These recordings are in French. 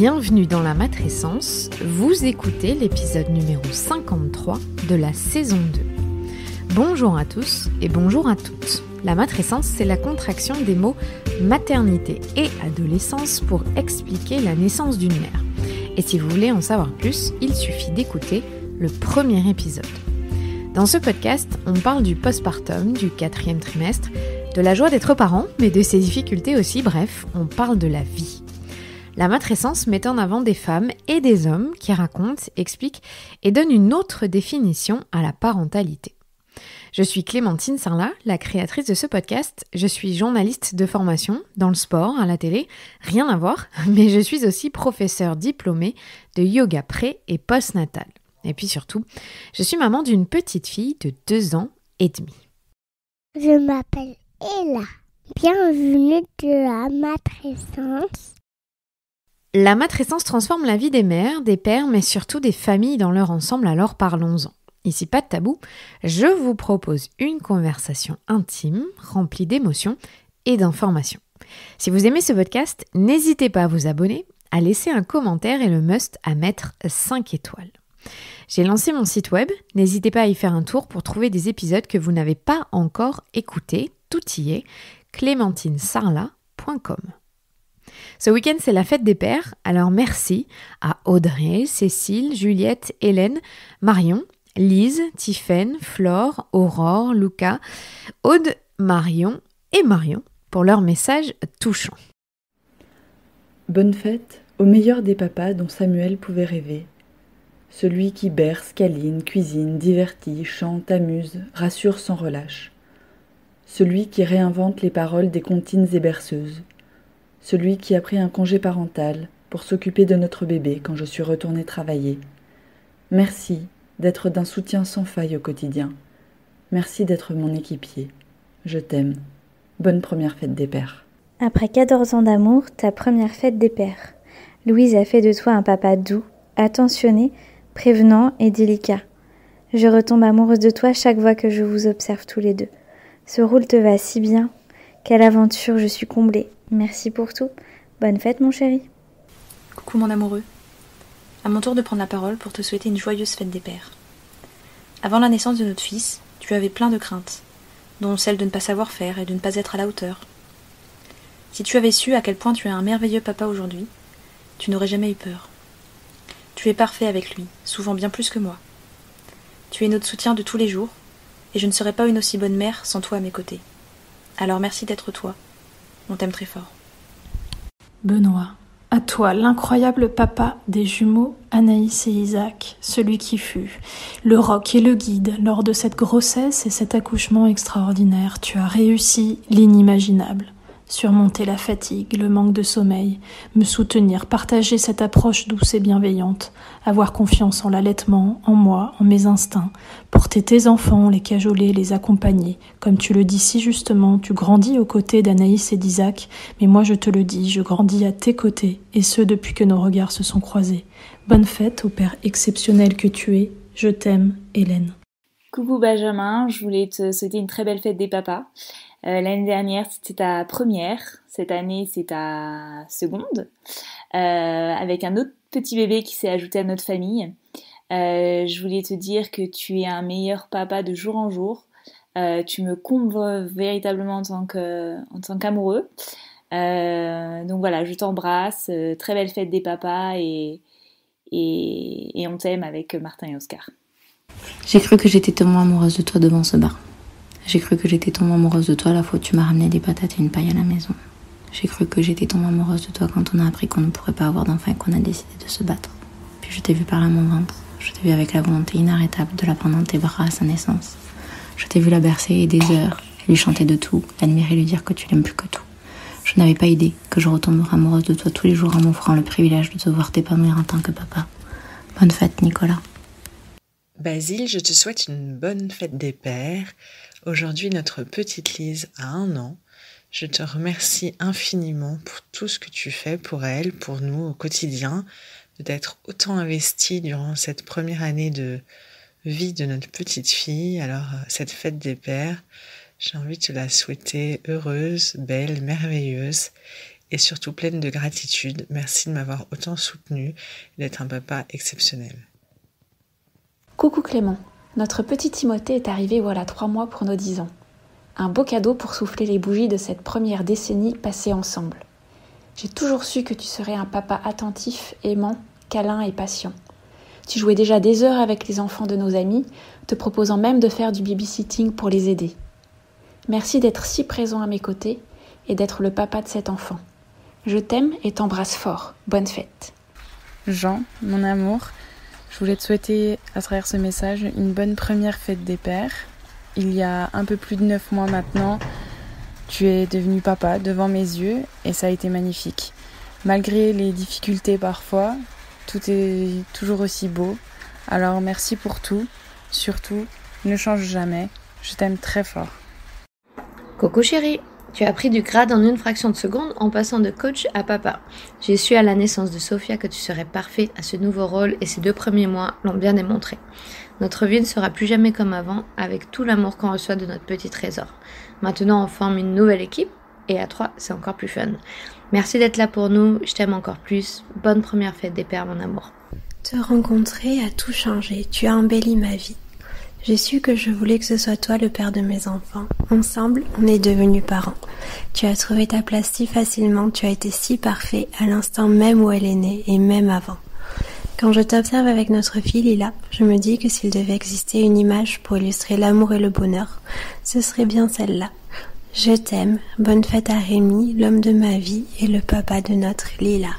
Bienvenue dans la matrescence, vous écoutez l'épisode numéro 53 de la saison 2. Bonjour à tous et bonjour à toutes. La matrescence, c'est la contraction des mots maternité et adolescence pour expliquer la naissance d'une mère. Et si vous voulez en savoir plus, il suffit d'écouter le premier épisode. Dans ce podcast, on parle du postpartum, du 4e trimestre, de la joie d'être parent, mais de ses difficultés aussi, bref, on parle de la vie. La matrescence met en avant des femmes et des hommes qui racontent, expliquent et donnent une autre définition à la parentalité. Je suis Clémentine Sarlat, la créatrice de ce podcast. Je suis journaliste de formation dans le sport, à la télé, rien à voir, mais je suis aussi professeure diplômée de yoga pré et postnatal. Et puis surtout, je suis maman d'une petite fille de 2 ans et demi. Je m'appelle Ella. Bienvenue de la matrescence. La matrescence transforme la vie des mères, des pères, mais surtout des familles dans leur ensemble, alors parlons-en. Ici, pas de tabou, je vous propose une conversation intime, remplie d'émotions et d'informations. Si vous aimez ce podcast, n'hésitez pas à vous abonner, à laisser un commentaire et le must à mettre 5 étoiles. J'ai lancé mon site web, n'hésitez pas à y faire un tour pour trouver des épisodes que vous n'avez pas encore écoutés, tout y est, clémentinesarlat.com. Ce week-end, c'est la fête des pères, alors merci à Audrey, Cécile, Juliette, Hélène, Marion, Lise, Tiffaine, Flore, Aurore, Lucas, Aude, Marion et Marion pour leurs messages touchants. Bonne fête au meilleur des papas dont Samuel pouvait rêver. Celui qui berce, câline, cuisine, divertit, chante, amuse, rassure sans relâche. Celui qui réinvente les paroles des comptines et berceuses. Celui qui a pris un congé parental pour s'occuper de notre bébé quand je suis retournée travailler. Merci d'être d'un soutien sans faille au quotidien. Merci d'être mon équipier. Je t'aime. Bonne première fête des pères. Après 14 ans d'amour, ta première fête des pères. Louise a fait de toi un papa doux, attentionné, prévenant et délicat. Je retombe amoureuse de toi chaque fois que je vous observe tous les deux. Ce rôle te va si bien. Quelle aventure, je suis comblée. Merci pour tout. Bonne fête, mon chéri. Coucou, mon amoureux. À mon tour de prendre la parole pour te souhaiter une joyeuse fête des pères. Avant la naissance de notre fils, tu avais plein de craintes, dont celle de ne pas savoir faire et de ne pas être à la hauteur. Si tu avais su à quel point tu es un merveilleux papa aujourd'hui, tu n'aurais jamais eu peur. Tu es parfait avec lui, souvent bien plus que moi. Tu es notre soutien de tous les jours, et je ne serais pas une aussi bonne mère sans toi à mes côtés. Alors merci d'être toi. On t'aime très fort. Benoît, à toi l'incroyable papa des jumeaux Anaïs et Isaac, celui qui fut le roc et le guide lors de cette grossesse et cet accouchement extraordinaire. Tu as réussi l'inimaginable. Surmonter la fatigue, le manque de sommeil, me soutenir, partager cette approche douce et bienveillante, avoir confiance en l'allaitement, en moi, en mes instincts, porter tes enfants, les cajoler, les accompagner. Comme tu le dis si justement, tu grandis aux côtés d'Anaïs et d'Isaac, mais moi je te le dis, je grandis à tes côtés, et ce depuis que nos regards se sont croisés. Bonne fête au père exceptionnel que tu es, je t'aime, Hélène. Coucou Benjamin, je voulais te souhaiter une très belle fête des papas. L'année dernière, c'était ta première. Cette année, c'est ta seconde. Avec un autre petit bébé qui s'est ajouté à notre famille. Je voulais te dire que tu es un meilleur papa de jour en jour. Tu me combles véritablement en tant qu'amoureux. Donc voilà, je t'embrasse. Très belle fête des papas et on t'aime avec Martin et Oscar. J'ai cru que j'étais tellement amoureuse de toi devant ce bar. J'ai cru que j'étais tellement amoureuse de toi la fois où tu m'as ramené des patates et une paille à la maison. J'ai cru que j'étais tellement amoureuse de toi quand on a appris qu'on ne pourrait pas avoir d'enfant et qu'on a décidé de se battre. Puis je t'ai vu parler à mon ventre. Je t'ai vu avec la volonté inarrêtable de la prendre dans tes bras à sa naissance. Je t'ai vu la bercer des heures, lui chanter de tout, l'admirer, lui dire que tu l'aimes plus que tout. Je n'avais pas idée que je retomberais amoureuse de toi tous les jours en m'offrant le privilège de te voir t'épanouir en tant que papa. Bonne fête, Nicolas. Basile, je te souhaite une bonne fête des pères. Aujourd'hui, notre petite Lise a 1 an. Je te remercie infiniment pour tout ce que tu fais pour elle, pour nous au quotidien, de t'être autant investie durant cette première année de vie de notre petite fille. Alors, cette fête des pères, j'ai envie de te la souhaiter heureuse, belle, merveilleuse et surtout pleine de gratitude. Merci de m'avoir autant soutenue et d'être un papa exceptionnel. Coucou Clément, notre petit Timothée est arrivé voilà 3 mois pour nos 10 ans. Un beau cadeau pour souffler les bougies de cette première décennie passée ensemble. J'ai toujours su que tu serais un papa attentif, aimant, câlin et patient. Tu jouais déjà des heures avec les enfants de nos amis, te proposant même de faire du babysitting pour les aider. Merci d'être si présent à mes côtés et d'être le papa de cet enfant. Je t'aime et t'embrasse fort. Bonne fête. Jean, mon amour, je voulais te souhaiter à travers ce message une bonne première fête des pères. Il y a un peu plus de 9 mois maintenant, tu es devenu papa devant mes yeux et ça a été magnifique. Malgré les difficultés parfois, tout est toujours aussi beau. Alors merci pour tout. Surtout, ne change jamais. Je t'aime très fort. Coucou chérie, tu as pris du grade en une fraction de seconde en passant de coach à papa. J'ai su à la naissance de Sophia que tu serais parfait à ce nouveau rôle et ces 2 premiers mois l'ont bien démontré. Notre vie ne sera plus jamais comme avant, avec tout l'amour qu'on reçoit de notre petit trésor. Maintenant, on forme une nouvelle équipe, et à 3, c'est encore plus fun. Merci d'être là pour nous, je t'aime encore plus. Bonne première fête des pères, mon amour. Te rencontrer a tout changé, tu as embelli ma vie. J'ai su que je voulais que ce soit toi le père de mes enfants. Ensemble, on est devenus parents. Tu as trouvé ta place si facilement, tu as été si parfait à l'instant même où elle est née, et même avant. Quand je t'observe avec notre fille Lila, je me dis que s'il devait exister une image pour illustrer l'amour et le bonheur, ce serait bien celle-là. Je t'aime, bonne fête à Rémi, l'homme de ma vie et le papa de notre Lila.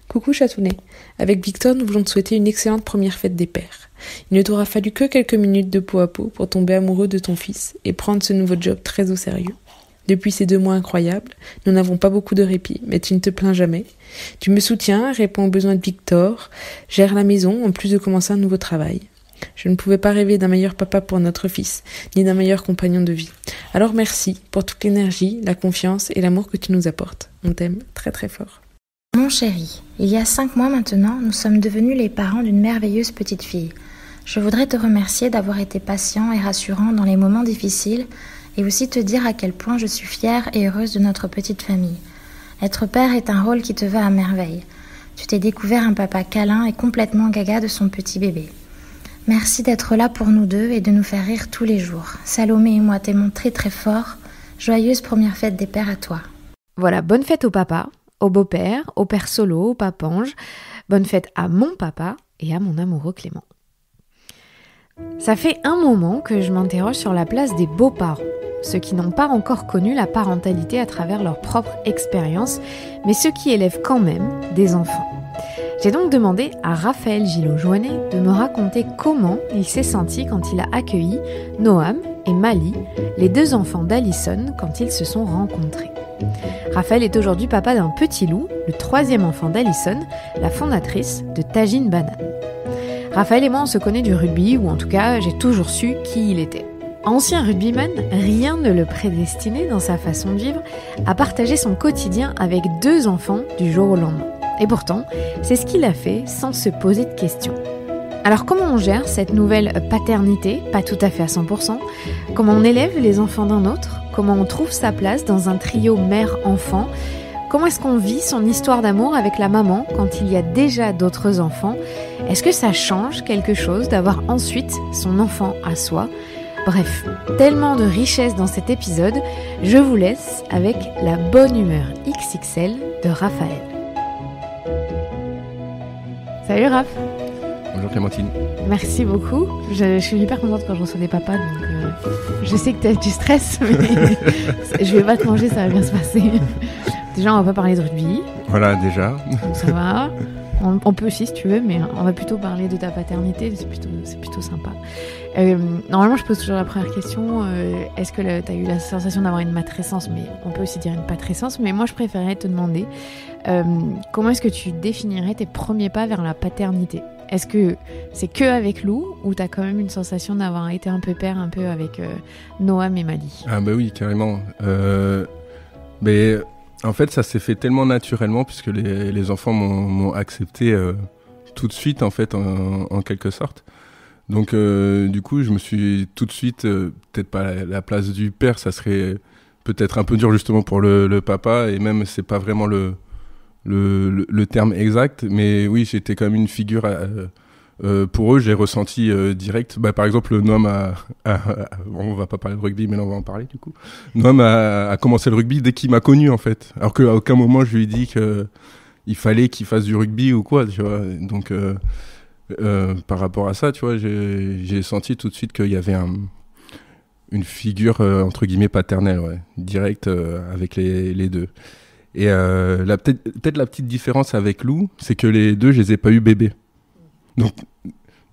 Coucou Chatounet, avec Victor nous voulons te souhaiter une excellente première fête des pères. Il ne t'aura fallu que quelques minutes de peau à peau pour tomber amoureux de ton fils et prendre ce nouveau job très au sérieux. Depuis ces 2 mois incroyables, nous n'avons pas beaucoup de répit, mais tu ne te plains jamais. Tu me soutiens, réponds aux besoins de Victor, gères la maison en plus de commencer un nouveau travail. Je ne pouvais pas rêver d'un meilleur papa pour notre fils, ni d'un meilleur compagnon de vie. Alors merci pour toute l'énergie, la confiance et l'amour que tu nous apportes. On t'aime très très fort. Mon chéri, il y a 5 mois maintenant, nous sommes devenus les parents d'une merveilleuse petite fille. Je voudrais te remercier d'avoir été patient et rassurant dans les moments difficiles et aussi te dire à quel point je suis fière et heureuse de notre petite famille. Être père est un rôle qui te va à merveille. Tu t'es découvert un papa câlin et complètement gaga de son petit bébé. Merci d'être là pour nous deux et de nous faire rire tous les jours. Salomé et moi t'aimons très très fort. Joyeuse première fête des pères à toi. Voilà, bonne fête au papa, au beau-père, au père solo, au papange. Bonne fête à mon papa et à mon amoureux Clément. Ça fait un moment que je m'interroge sur la place des beaux-parents, ceux qui n'ont pas encore connu la parentalité à travers leur propre expérience, mais ceux qui élèvent quand même des enfants. J'ai donc demandé à Raphaël Gillot-Joannet de me raconter comment il s'est senti quand il a accueilli Noam et Mali, les 2 enfants d'Alison, quand ils se sont rencontrés. Raphaël est aujourd'hui papa d'un petit loup, le 3e enfant d'Alison, la fondatrice de Tagine Banane. Raphaël et moi on se connaît du rugby, ou en tout cas j'ai toujours su qui il était. Ancien rugbyman, rien ne le prédestinait dans sa façon de vivre à partager son quotidien avec 2 enfants du jour au lendemain. Et pourtant, c'est ce qu'il a fait sans se poser de questions. Alors comment on gère cette nouvelle paternité, pas tout à fait à 100%? Comment on élève les enfants d'un autre? Comment on trouve sa place dans un trio mère-enfant? Comment est-ce qu'on vit son histoire d'amour avec la maman quand il y a déjà d'autres enfants? Est-ce que ça change quelque chose d'avoir ensuite son enfant à soi? Bref, tellement de richesse dans cet épisode, je vous laisse avec la bonne humeur XXL de Raphaël. Salut Raph. Bonjour Clémentine. Merci beaucoup. Je suis hyper contente quand je reçois des papas, donc je sais que tu stresses, mais je vais pas te manger, ça va bien se passer. Déjà, on va pas parler de rugby. Voilà, déjà. Donc ça va. On peut aussi si tu veux, mais on va plutôt parler de ta paternité, c'est plutôt sympa. Normalement, je pose toujours la première question, est-ce que tu as eu la sensation d'avoir une matrescence? Mais on peut aussi dire une patrescence, mais moi je préférerais te demander comment est-ce que tu définirais tes premiers pas vers la paternité? Est-ce que c'est que avec Lou, ou tu as quand même une sensation d'avoir été un peu père, un peu avec Noam et Mali? Ah bah oui, carrément. Mais en fait, ça s'est fait tellement naturellement, puisque les enfants m'ont accepté tout de suite, en fait, en quelque sorte. Donc, du coup, je me suis tout de suite, peut-être pas la place du père, ça serait peut-être un peu dur justement pour le papa, et même c'est pas vraiment le le terme exact, mais oui, j'étais quand même une figure. Pour eux, j'ai ressenti direct. Par exemple, Noam on va pas parler de rugby, mais là on va en parler du coup. Noam a commencé le rugby dès qu'il m'a connu en fait, alors qu'à aucun moment je lui ai dit que il fallait qu'il fasse du rugby ou quoi, tu vois. Donc par rapport à ça, tu vois, j'ai senti tout de suite qu'il y avait une figure entre guillemets paternelle, ouais, directe avec les deux. Et peut-être la petite différence avec Lou, c'est que les deux, je les ai pas eu bébés. Donc,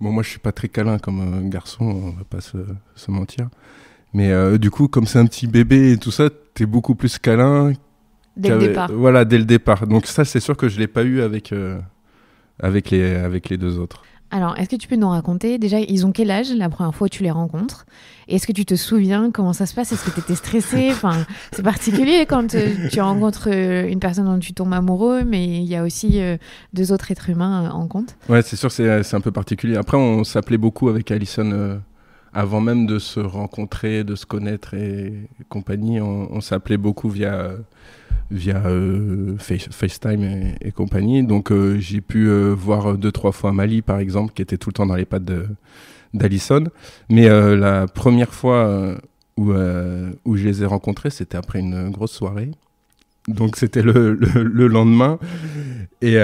bon, moi je suis pas très câlin comme garçon, on va pas se mentir. Mais du coup, comme c'est un petit bébé et tout ça, t'es beaucoup plus câlin. Dès le départ. Voilà, dès le départ. Donc ça, c'est sûr que je l'ai pas eu avec les deux autres. Alors, est-ce que tu peux nous raconter, déjà, ils ont quel âge la première fois où tu les rencontres ? Et est-ce que tu te souviens comment ça se passe ? Est-ce que tu étais stressée ? Enfin, c'est particulier quand tu rencontres une personne dont tu tombes amoureux, mais il y a aussi 2 autres êtres humains en compte. Ouais, c'est sûr, c'est un peu particulier. Après, on s'appelait beaucoup avec Alison avant même de se rencontrer, de se connaître et compagnie. On s'appelait beaucoup via FaceTime et compagnie. Donc j'ai pu voir 2-3 fois Mali par exemple, qui était tout le temps dans les pattes d'Alison. Mais la première fois où je les ai rencontrés, c'était après une grosse soirée. Donc c'était le lendemain. Et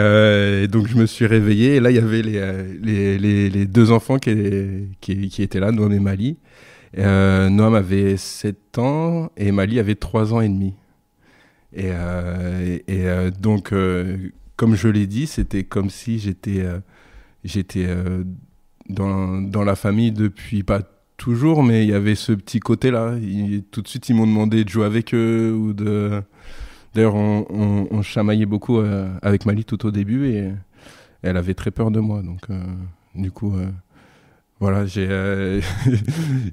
donc je me suis réveillé. Et là, il y avait les 2 enfants qui étaient là, Noam et Mali. Noam avait 7 ans et Mali avait 3 ans et demi. Et donc, comme je l'ai dit, c'était comme si j'étais dans la famille depuis, pas toujours, mais il y avait ce petit côté-là. Tout de suite, ils m'ont demandé de jouer avec eux. D'ailleurs, on chamaillait beaucoup avec Mali tout au début et elle avait très peur de moi. Donc, du coup, voilà, j'ai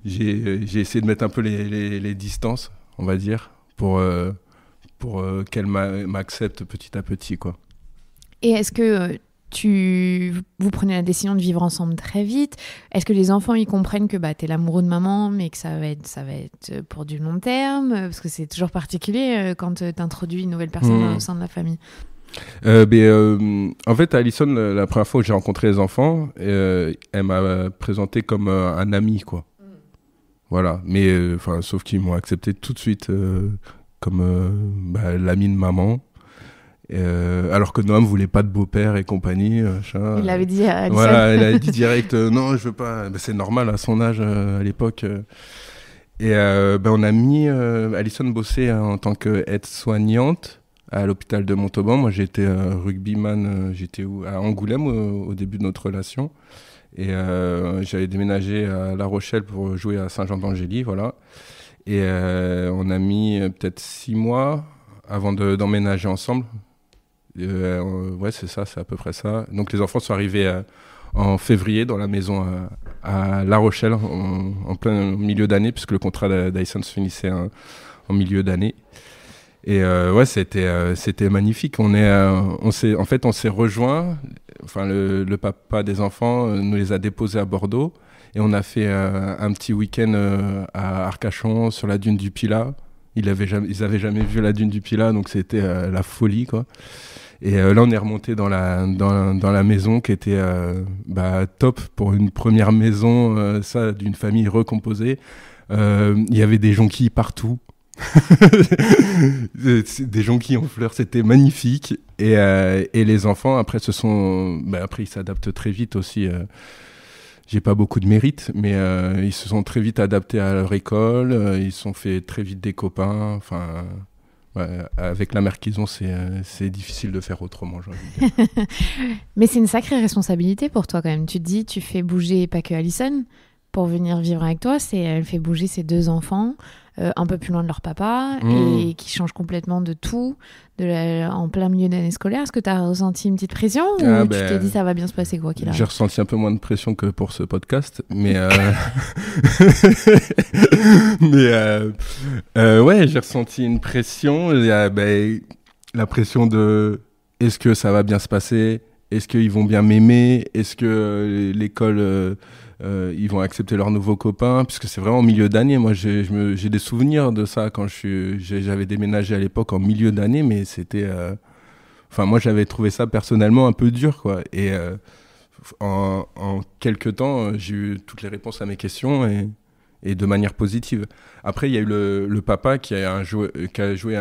essayé de mettre un peu les distances, on va dire, pour qu'elle m'accepte petit à petit, quoi. Et est-ce que vous prenez la décision de vivre ensemble très vite ? Est-ce que les enfants, ils comprennent que t'es l'amoureux de maman, mais que ça va être pour du long terme ? Parce que c'est toujours particulier quand t'introduis une nouvelle personne au sein de la famille. En fait, Alison, la première fois où j'ai rencontré les enfants, elle m'a présenté comme un ami, quoi. Voilà. Mais sauf qu'ils m'ont accepté tout de suite comme l'ami de maman. Alors que Noam voulait pas de beau-père et compagnie. Il l'avait dit à Alison. Voilà, elle a dit direct non, je veux pas. C'est normal à son âge à l'époque. Et on a mis Alison bosser en tant qu'aide-soignante à l'hôpital de Montauban. Moi, j'étais rugbyman. J'étais à Angoulême au début de notre relation. Et j'avais déménagé à La Rochelle pour jouer à Saint-Jean-d'Angély, voilà. Et on a mis peut-être 6 mois avant d'emménager ensemble. Ouais, c'est ça, c'est à peu près ça. Donc les enfants sont arrivés en février dans la maison à La Rochelle, en plein milieu d'année, puisque le contrat d'Alison se finissait en milieu d'année. Et ouais, c'était magnifique. On s'est rejoints. Enfin, le papa des enfants nous les a déposés à Bordeaux. Et on a fait un petit week-end à Arcachon, sur la dune du Pilat. Ils avaient jamais vu la dune du Pilat, donc c'était la folie, quoi. Et là, on est remonté dans la maison qui était top pour une première maison, ça, d'une famille recomposée. Il y avait des jonquilles partout. Des jonquilles en fleurs, c'était magnifique. Et les enfants, après, après, ils s'adaptent très vite aussi. J'ai pas beaucoup de mérite, mais ils se sont très vite adaptés à leur école. Ils se sont fait très vite des copains. Enfin, ouais, avec la mère qu'ils ont, c'est difficile de faire autrement, j'ai envie de dire. Mais c'est une sacrée responsabilité pour toi quand même. Tu te dis, tu fais bouger pas que Alison pour venir vivre avec toi. Elle fait bouger ses 2 enfants un peu plus loin de leur papa et qui changent complètement de tout en plein milieu d'année scolaire. Est-ce que tu as ressenti une petite pression ou tu t'es dit ça va bien se passer quoi qu'il arrive ? J'ai ressenti un peu moins de pression que pour ce podcast, mais ouais, j'ai ressenti une pression. Il y a la pression de est-ce que ça va bien se passer ? Est-ce qu'ils vont bien m'aimer ? Est-ce que l'école ils vont accepter leurs nouveaux copains, puisque c'est vraiment en milieu d'année. Moi, j'ai des souvenirs de ça quand j'avais déménagé à l'époque en milieu d'année, mais c'était Enfin, moi, j'avais trouvé ça personnellement un peu dur, quoi. Et en quelques temps, j'ai eu toutes les réponses à mes questions et de manière positive. Après, il y a eu le papa qui a joué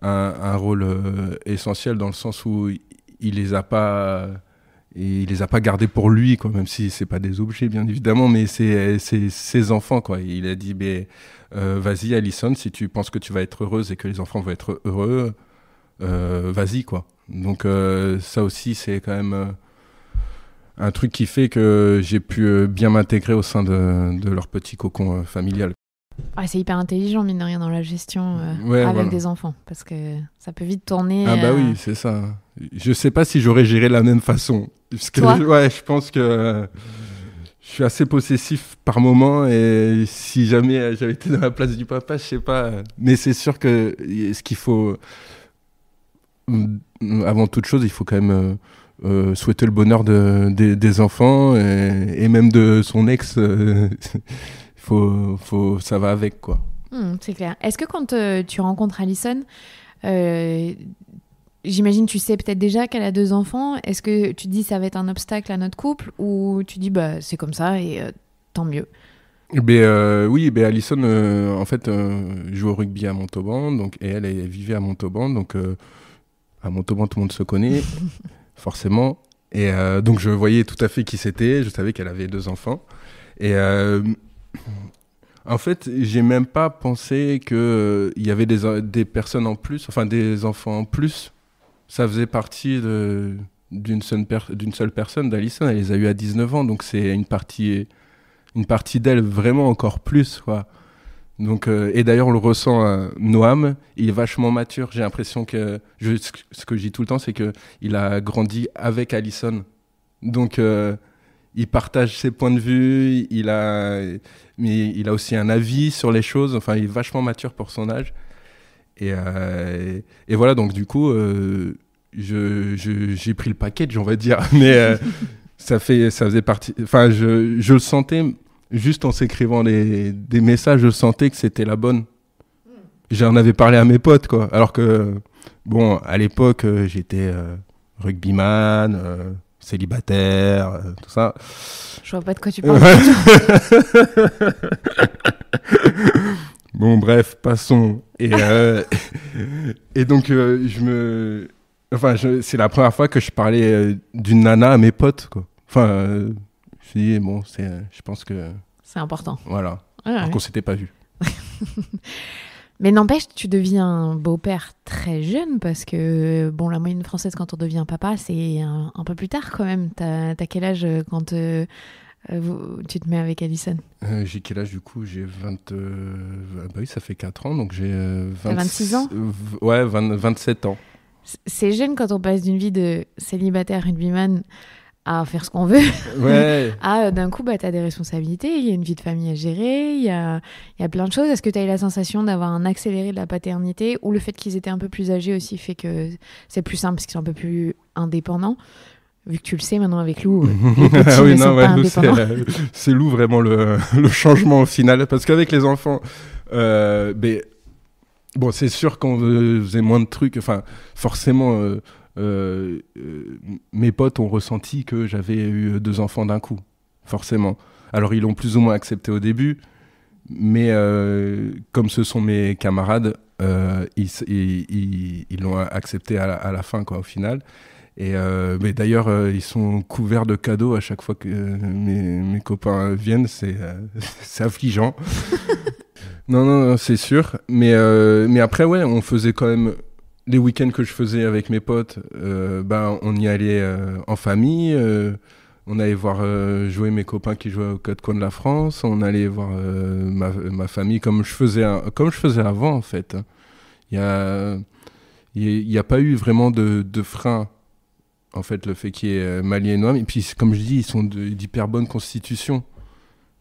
un rôle essentiel dans le sens où il les a pas gardés pour lui, quoi, même si c'est pas des objets, bien évidemment, mais c'est ses enfants, quoi. Il a dit, vas-y, Alison, si tu penses que tu vas être heureuse et que les enfants vont être heureux, vas-y, quoi. Donc ça aussi, c'est quand même un truc qui fait que j'ai pu bien m'intégrer au sein de leur petit cocon familial. Ah, c'est hyper intelligent, mine de rien, dans la gestion Ouais, avec voilà. des enfants, parce que ça peut vite tourner... Ah bah oui, c'est ça. Je sais pas si j'aurais géré de la même façon. Parce que je pense que je suis assez possessif par moment, et si jamais j'avais été dans la place du papa, je sais pas. Mais c'est sûr que ce qu'il faut... Avant toute chose, il faut quand même souhaiter le bonheur des enfants et même de son ex. Ça va avec, quoi. C'est clair. Est-ce que quand tu rencontres Alison, j'imagine tu sais peut-être déjà qu'elle a 2 enfants, est-ce que tu te dis ça va être un obstacle à notre couple, ou tu dis c'est comme ça et tant mieux? Oui, Alison en fait joue au rugby à Montauban, donc, et elle vivait à Montauban, donc à Montauban tout le monde se connaît forcément, et donc je voyais tout à fait qui c'était, je savais qu'elle avait 2 enfants, et en fait j'ai même pas pensé que il y avait des personnes en plus, enfin des enfants en plus. Ça faisait partie d'une seule personne, d'Alison. Elle les a eu à 19 ans, donc c'est une partie d'elle vraiment encore plus, quoi. Donc, et d'ailleurs, on le ressent, Noam, il est vachement mature. J'ai l'impression que, ce que je dis tout le temps, c'est qu'il a grandi avec Alison. Donc, il partage ses points de vue, mais il a aussi un avis sur les choses. Enfin, il est vachement mature pour son âge. Et voilà, donc du coup, j'ai pris le package, on va dire. Mais ça faisait partie... Enfin, je le sentais, juste en s'écrivant des messages, je sentais que c'était la bonne. J'en avais parlé à mes potes, quoi. Alors que, bon, à l'époque, j'étais rugbyman, célibataire, tout ça. Je vois pas de quoi tu parles. Bon, bref, passons. Et donc, c'est la première fois que je parlais d'une nana à mes potes, quoi. Enfin, je me suis dit, bon, je pense que... C'est important. Voilà. Ouais, alors qu'on s'était pas vus. Mais n'empêche, tu deviens beau-père très jeune, parce que, bon, la moyenne française, quand on devient papa, c'est un peu plus tard, quand même. T'as quel âge quand... tu te mets avec Alison? J'ai quel âge, du coup? J'ai 20... oui, ça fait 4 ans, donc j'ai 26 ans? Ouais, 27 ans. C'est jeune quand on passe d'une vie de célibataire rugbyman à faire ce qu'on veut. Ouais. D'un coup, t'as des responsabilités, il y a une vie de famille à gérer, il y a plein de choses. Est-ce que tu as eu la sensation d'avoir un accéléré de la paternité, ou le fait qu'ils étaient un peu plus âgés aussi fait que c'est plus simple parce qu'ils sont un peu plus indépendants? Vu que tu le sais maintenant avec Lou, les petits ne sont pas indépendants. C'est Lou vraiment le changement au final. Parce qu'avec les enfants, bon, c'est sûr qu'on faisait moins de trucs. Enfin, forcément, mes potes ont ressenti que j'avais eu 2 enfants d'un coup. Forcément. Alors, ils l'ont plus ou moins accepté au début. Mais comme ce sont mes camarades, ils l'ont accepté à la fin, quoi, au final. Et mais d'ailleurs, ils sont couverts de cadeaux à chaque fois que mes copains viennent. C'est affligeant. Non, c'est sûr. Mais après, ouais, on faisait quand même... Les week-ends que je faisais avec mes potes, on y allait en famille. On allait voir jouer mes copains qui jouaient aux 4 coins de la France. On allait voir ma famille comme je faisais avant, en fait. Il y a pas eu vraiment de frein. En fait, le fait qu'il y ait Mali et Noam. Et puis, comme je dis, ils sont d'hyper bonne constitution.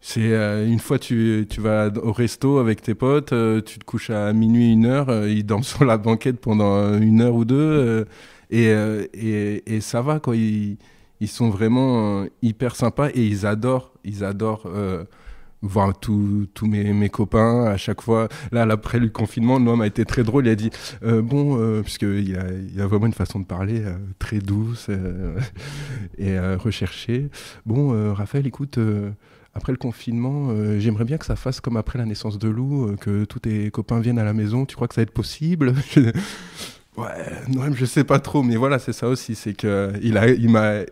C'est une fois, tu vas au resto avec tes potes, tu te couches à minuit, 1h, ils dorment sur la banquette pendant 1 heure ou 2, et ça va, quoi. Ils sont vraiment hyper sympas, et ils adorent voir tous mes copains à chaque fois. Là, après le confinement, Noam a été très drôle. Il a dit puisqu'il a vraiment une façon de parler très douce et recherchée. Bon, Raphaël, écoute, après le confinement, j'aimerais bien que ça fasse comme après la naissance de Lou, que tous tes copains viennent à la maison. Tu crois que ça va être possible? Ouais, Noam, je sais pas trop, mais voilà, c'est ça aussi. C'est que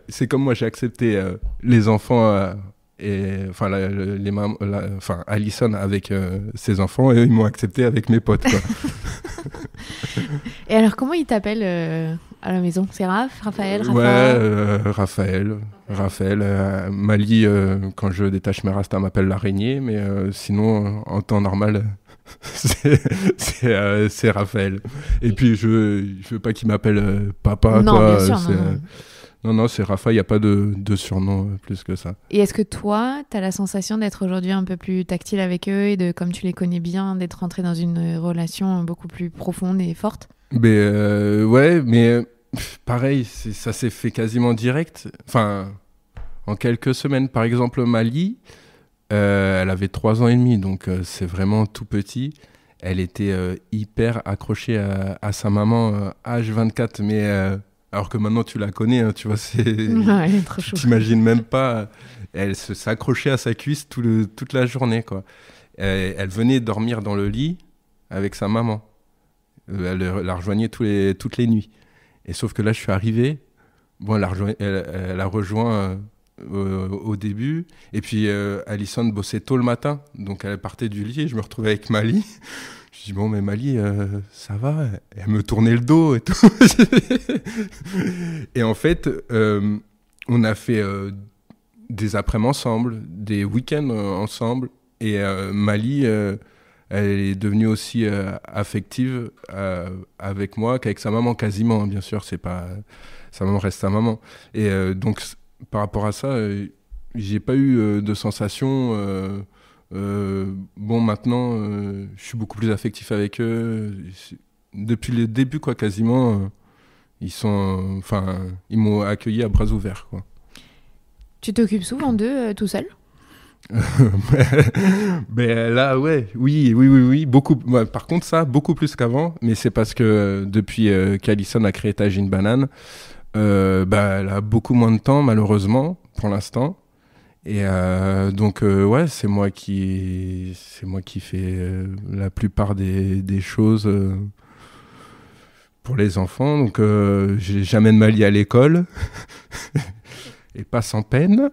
c'est comme moi, j'ai accepté les enfants. Enfin Alison avec ses enfants et eux, ils m'ont accepté avec mes potes quoi. Et alors comment ils t'appellent à la maison? C'est Raphaël? Ouais, Raphaël. Mali, quand je détache mes rastas, m'appelle l'araignée, mais sinon en temps normal c'est Raphaël. Et puis je veux pas qu'il m'appelle papa. Non, quoi. bien sûr, Non, c'est Raphaël, il n'y a pas de surnom plus que ça. Et est-ce que toi, tu as la sensation d'être aujourd'hui un peu plus tactile avec eux et de, comme tu les connais bien, d'être rentré dans une relation beaucoup plus profonde et forte? Ouais, mais pareil, ça s'est fait quasiment direct. Enfin, en quelques semaines. Par exemple, Mali, elle avait 3 ans et demi, donc c'est vraiment tout petit. Elle était hyper accrochée à sa maman H24, mais... alors que maintenant tu la connais, hein, tu vois, elle est trop chou. Tu t'imagines même pas. Elle s'accrochait à sa cuisse toute la journée, quoi. Elle venait dormir dans le lit avec sa maman. Elle la rejoignait toutes les nuits. Et sauf que là, je suis arrivé. Bon, elle a rejoint au début. Et puis, Alison bossait tôt le matin. Donc, elle partait du lit et je me retrouvais avec Mali. Je dis, bon, mais Mali, ça va? Elle me tournait le dos et tout. Et en fait, on a fait des après-midi ensemble, des week-ends ensemble. Et Mali, elle est devenue aussi affective avec moi qu'avec sa maman, quasiment. Hein, bien sûr, c'est pas... sa maman reste sa maman. Et donc, par rapport à ça, j'ai pas eu de sensation... bon, maintenant, je suis beaucoup plus affectif avec eux. Depuis le début, quoi, quasiment, ils m'ont accueilli à bras ouverts, quoi. Tu t'occupes souvent d'eux tout seul? Là, oui, beaucoup. Ouais, par contre, ça, beaucoup plus qu'avant, mais c'est parce que depuis qu'Alison a créé Tagine Banane, elle a beaucoup moins de temps, malheureusement, pour l'instant. Et donc ouais, c'est moi qui fais la plupart des choses pour les enfants. Donc j'amène Mali à l'école et pas sans peine.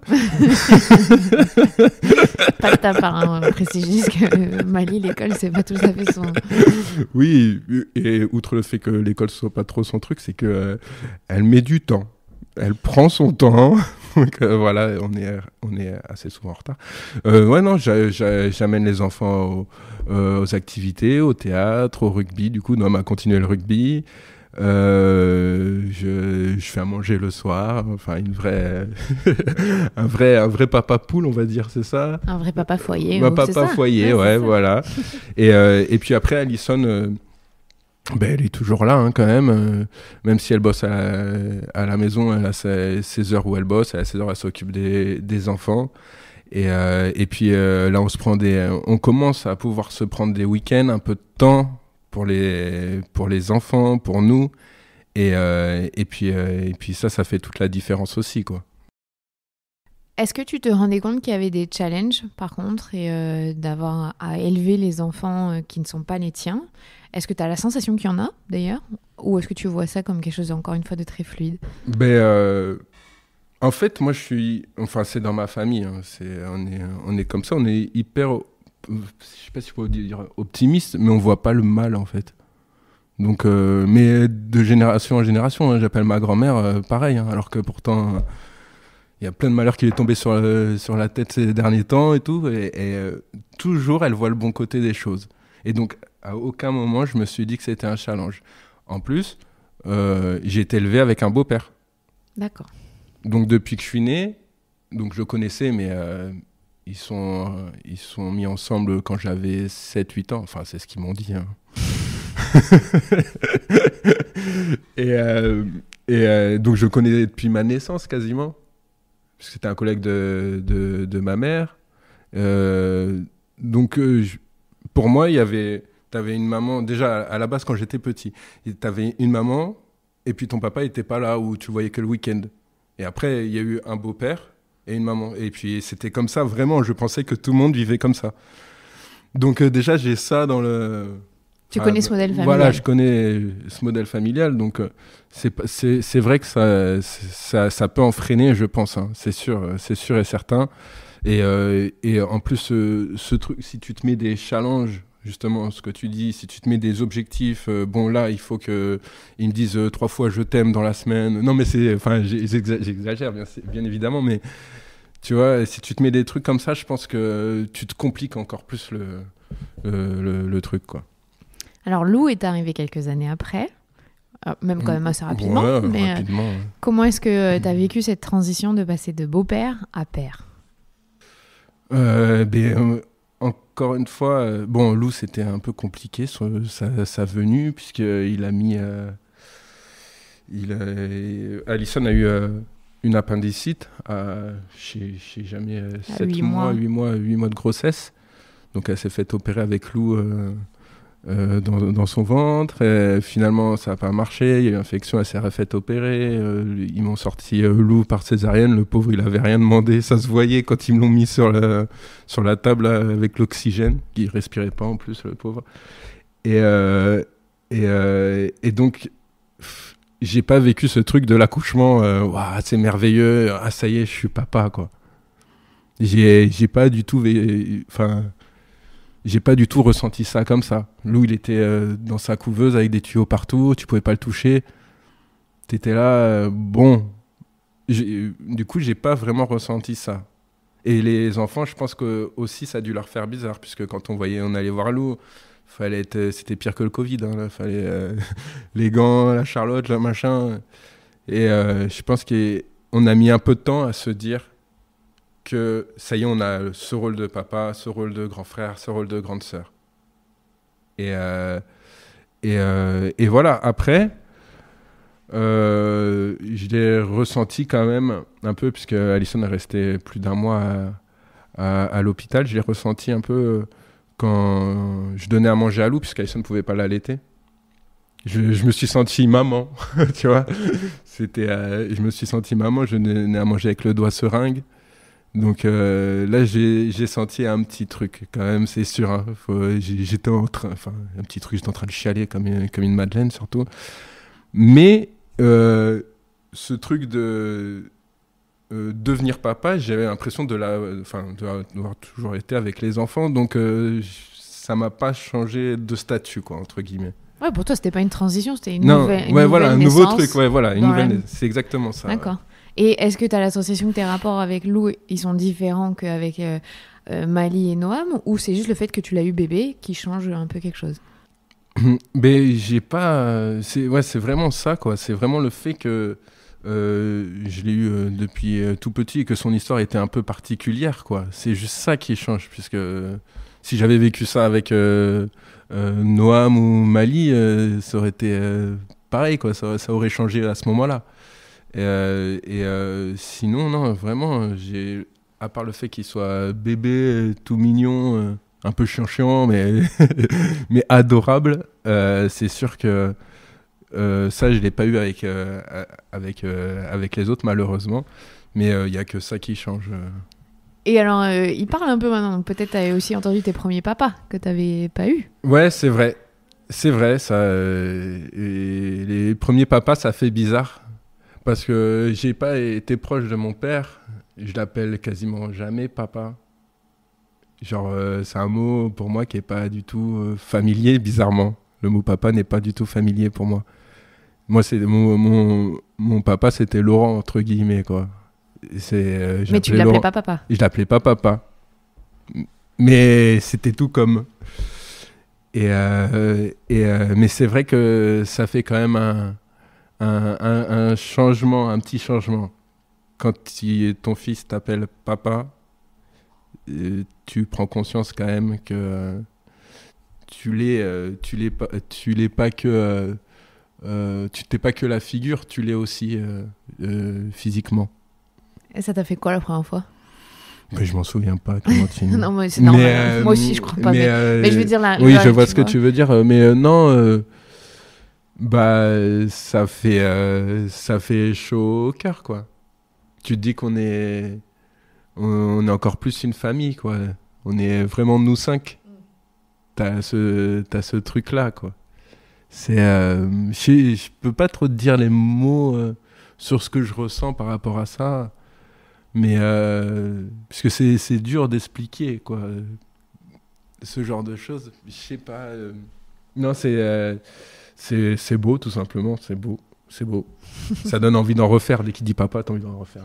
Pas de ta part, hein, on précise juste que Mali, l'école, c'est pas tout à fait son... Oui, et outre le fait que l'école soit pas trop son truc, c'est que elle met du temps. Elle prend son temps. Donc voilà, on est assez souvent en retard. Ouais, non, j'amène les enfants aux activités, au théâtre, au rugby. Du coup, Noam a continué le rugby. Je fais à manger le soir. Enfin, un vrai papa poule, on va dire, c'est ça? Un vrai papa foyer. Un papa foyer, ouais, voilà. Et puis après, Alison... elle est toujours là, hein, quand même. Même si elle bosse à la maison, elle a ses heures où elle bosse, elle a ses heures où elle s'occupe des enfants. Et puis là, on commence à pouvoir se prendre des week-ends, un peu de temps pour les enfants, pour nous. Et puis ça fait toute la différence aussi, quoi. Est-ce que tu te rendais compte qu'il y avait des challenges, par contre, et d'avoir à élever les enfants qui ne sont pas les tiens? Est-ce que tu as la sensation qu'il y en a, d'ailleurs? Ou est-ce que tu vois ça comme quelque chose, encore une fois, de très fluide? En fait, moi, c'est dans ma famille. Hein, on est comme ça, on est hyper... je sais pas si faut dire optimiste, mais on voit pas le mal, en fait. Donc, mais de génération en génération, hein, j'appelle ma grand-mère pareil, hein, alors que pourtant... il y a plein de malheurs qui lui est tombé sur la tête ces derniers temps et tout. Et toujours, elle voit le bon côté des choses. Et donc, à aucun moment, je me suis dit que c'était un challenge. En plus, j'ai été élevé avec un beau-père. D'accord. Donc, depuis que je suis né, donc je le connaissais, mais ils sont mis ensemble quand j'avais 7-8 ans. Enfin, c'est ce qu'ils m'ont dit. Hein. et donc, je le connais depuis ma naissance, quasiment. Parce que c'était un collègue de ma mère. Donc, pour moi, t'avais une maman, déjà à la base quand j'étais petit, t'avais une maman et puis ton papa était pas là, ou tu le voyais que le week-end. Et après, il y a eu un beau-père et une maman. Et puis c'était comme ça, vraiment, je pensais que tout le monde vivait comme ça. Donc déjà, j'ai ça dans le... Tu connais ce modèle familial. Voilà, je connais ce modèle familial, donc c'est vrai que ça peut en freiner, je pense, hein. C'est sûr et certain. Et en plus, ce truc, si tu te mets des challenges, justement, ce que tu dis, si tu te mets des objectifs, bon là, il faut qu'ils me disent 3 fois je t'aime dans la semaine. Non, mais j'exagère bien évidemment, mais tu vois, si tu te mets des trucs comme ça, je pense que tu te compliques encore plus le truc, quoi. Alors, Lou est arrivé quelques années après, même quand même assez rapidement. Ouais, mais rapidement, ouais. Comment est-ce que tu as vécu cette transition de passer de beau-père à père ? Encore une fois, Lou, c'était un peu compliqué sa venue, puisqu'il a mis... Alison a eu une appendicite je sais jamais, 8 mois de grossesse. Donc elle s'est fait opérer avec Lou dans son ventre. Et finalement, ça n'a pas marché. Il y a eu une infection, elle s'est refaite opérer. Ils m'ont sorti Lou par césarienne. Le pauvre, il n'avait rien demandé. Ça se voyait quand ils me l'ont mis sur la table avec l'oxygène. Il ne respirait pas en plus, le pauvre. Et donc, j'ai pas vécu ce truc de l'accouchement. Waouh, c'est merveilleux. Ah, ça y est, je suis papa, quoi. J'ai pas du tout... J'ai pas du tout ressenti ça comme ça. Lou, il était dans sa couveuse avec des tuyaux partout, tu pouvais pas le toucher. T'étais là, du coup, j'ai pas vraiment ressenti ça. Et les enfants, je pense que aussi ça a dû leur faire bizarre, puisque quand on allait voir Lou, c'était pire que le Covid. Hein, là, fallait les gants, la Charlotte, le machin. Et je pense qu'on a mis un peu de temps à se dire que ça y est, on a ce rôle de papa, ce rôle de grand frère, ce rôle de grande sœur. Et voilà, après, je l'ai ressenti quand même un peu, puisque Alison est restée plus d'1 mois à l'hôpital. Je l'ai ressenti un peu quand je donnais à manger à Lou, puisqu'Alison ne pouvait pas l'allaiter. Je me suis senti maman, tu vois. Je me suis senti maman, je donnais à manger avec le doigt seringue. Donc là, j'ai senti un petit truc, quand même, c'est sûr. Hein. J'étais un petit truc, j'étais en train de chialer comme une madeleine, surtout. Mais ce truc de devenir papa, j'avais l'impression d'avoir toujours été avec les enfants. Donc ça m'a pas changé de statut, quoi, entre guillemets. Ouais, pour toi, c'était pas une transition, c'était une nouvelle un nouveau truc, c'est exactement ça. D'accord. Ouais. Et est-ce que tu as l'association que tes rapports avec Lou, ils sont différents qu'avec Mali et Noam, ou c'est juste le fait que tu l'as eu bébé qui change un peu quelque chose ? Mais j'ai pas... c'est vraiment ça, quoi. C'est vraiment le fait que je l'ai eu depuis tout petit et que son histoire était un peu particulière, quoi. C'est juste ça qui change, puisque si j'avais vécu ça avec Noam ou Mali, ça aurait été pareil, quoi. Ça aurait changé à ce moment-là. Sinon, non, vraiment, à part le fait qu'il soit bébé, tout mignon, un peu chiant, mais adorable, c'est sûr que ça, je l'ai pas eu avec les autres, malheureusement. Mais il y a que ça qui change. Et alors, il parle un peu maintenant, donc peut-être tu avais aussi entendu tes premiers papas que tu n'avais pas eu. Ouais, c'est vrai. C'est vrai, ça. Et les premiers papas, ça fait bizarre. Parce que j'ai pas été proche de mon père. Je l'appelle quasiment jamais papa. Genre, c'est un mot pour moi qui est pas du tout familier, bizarrement. Le mot papa n'est pas du tout familier pour moi. Moi, mon papa, c'était Laurent, entre guillemets, quoi. Mais tu l'appelais pas papa. Je l'appelais pas papa. Mais c'était tout comme. Mais c'est vrai que ça fait quand même un changement, un petit changement. Quand ton fils t'appelle papa, tu prends conscience quand même que tu t'es pas que la figure, tu l'es aussi physiquement. Et ça t'a fait quoi la première fois ? Mais je m'en souviens pas, Clémentine. Non, mais c'est normal. Moi aussi, je crois pas. Mais je veux dire oui, je vois ce que tu veux dire. Mais non, ça fait chaud au cœur, quoi. Tu te dis qu'on est encore plus une famille, quoi. On est vraiment nous 5. T'as ce truc-là, quoi. Je peux pas trop te dire les mots sur ce que je ressens par rapport à ça, mais parce que c'est dur d'expliquer, quoi, ce genre de choses. Je sais pas. Non, c'est beau, tout simplement. C'est beau. Ça donne envie d'en refaire. Dès qu'il dit papa, t'as envie d'en refaire.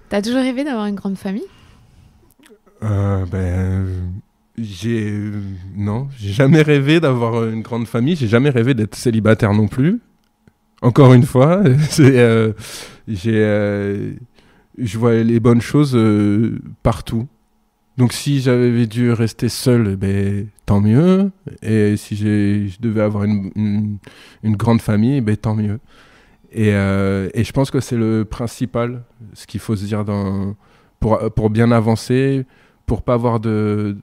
T'as toujours rêvé d'avoir une grande famille ? Non, j'ai jamais rêvé d'avoir une grande famille. J'ai jamais rêvé d'être célibataire non plus. Encore une fois, je vois les bonnes choses partout. Donc si j'avais dû rester seul, tant mieux. Et si je devais avoir une grande famille, tant mieux. Et je pense que c'est le principal, ce qu'il faut se dire pour bien avancer, pour pas avoir de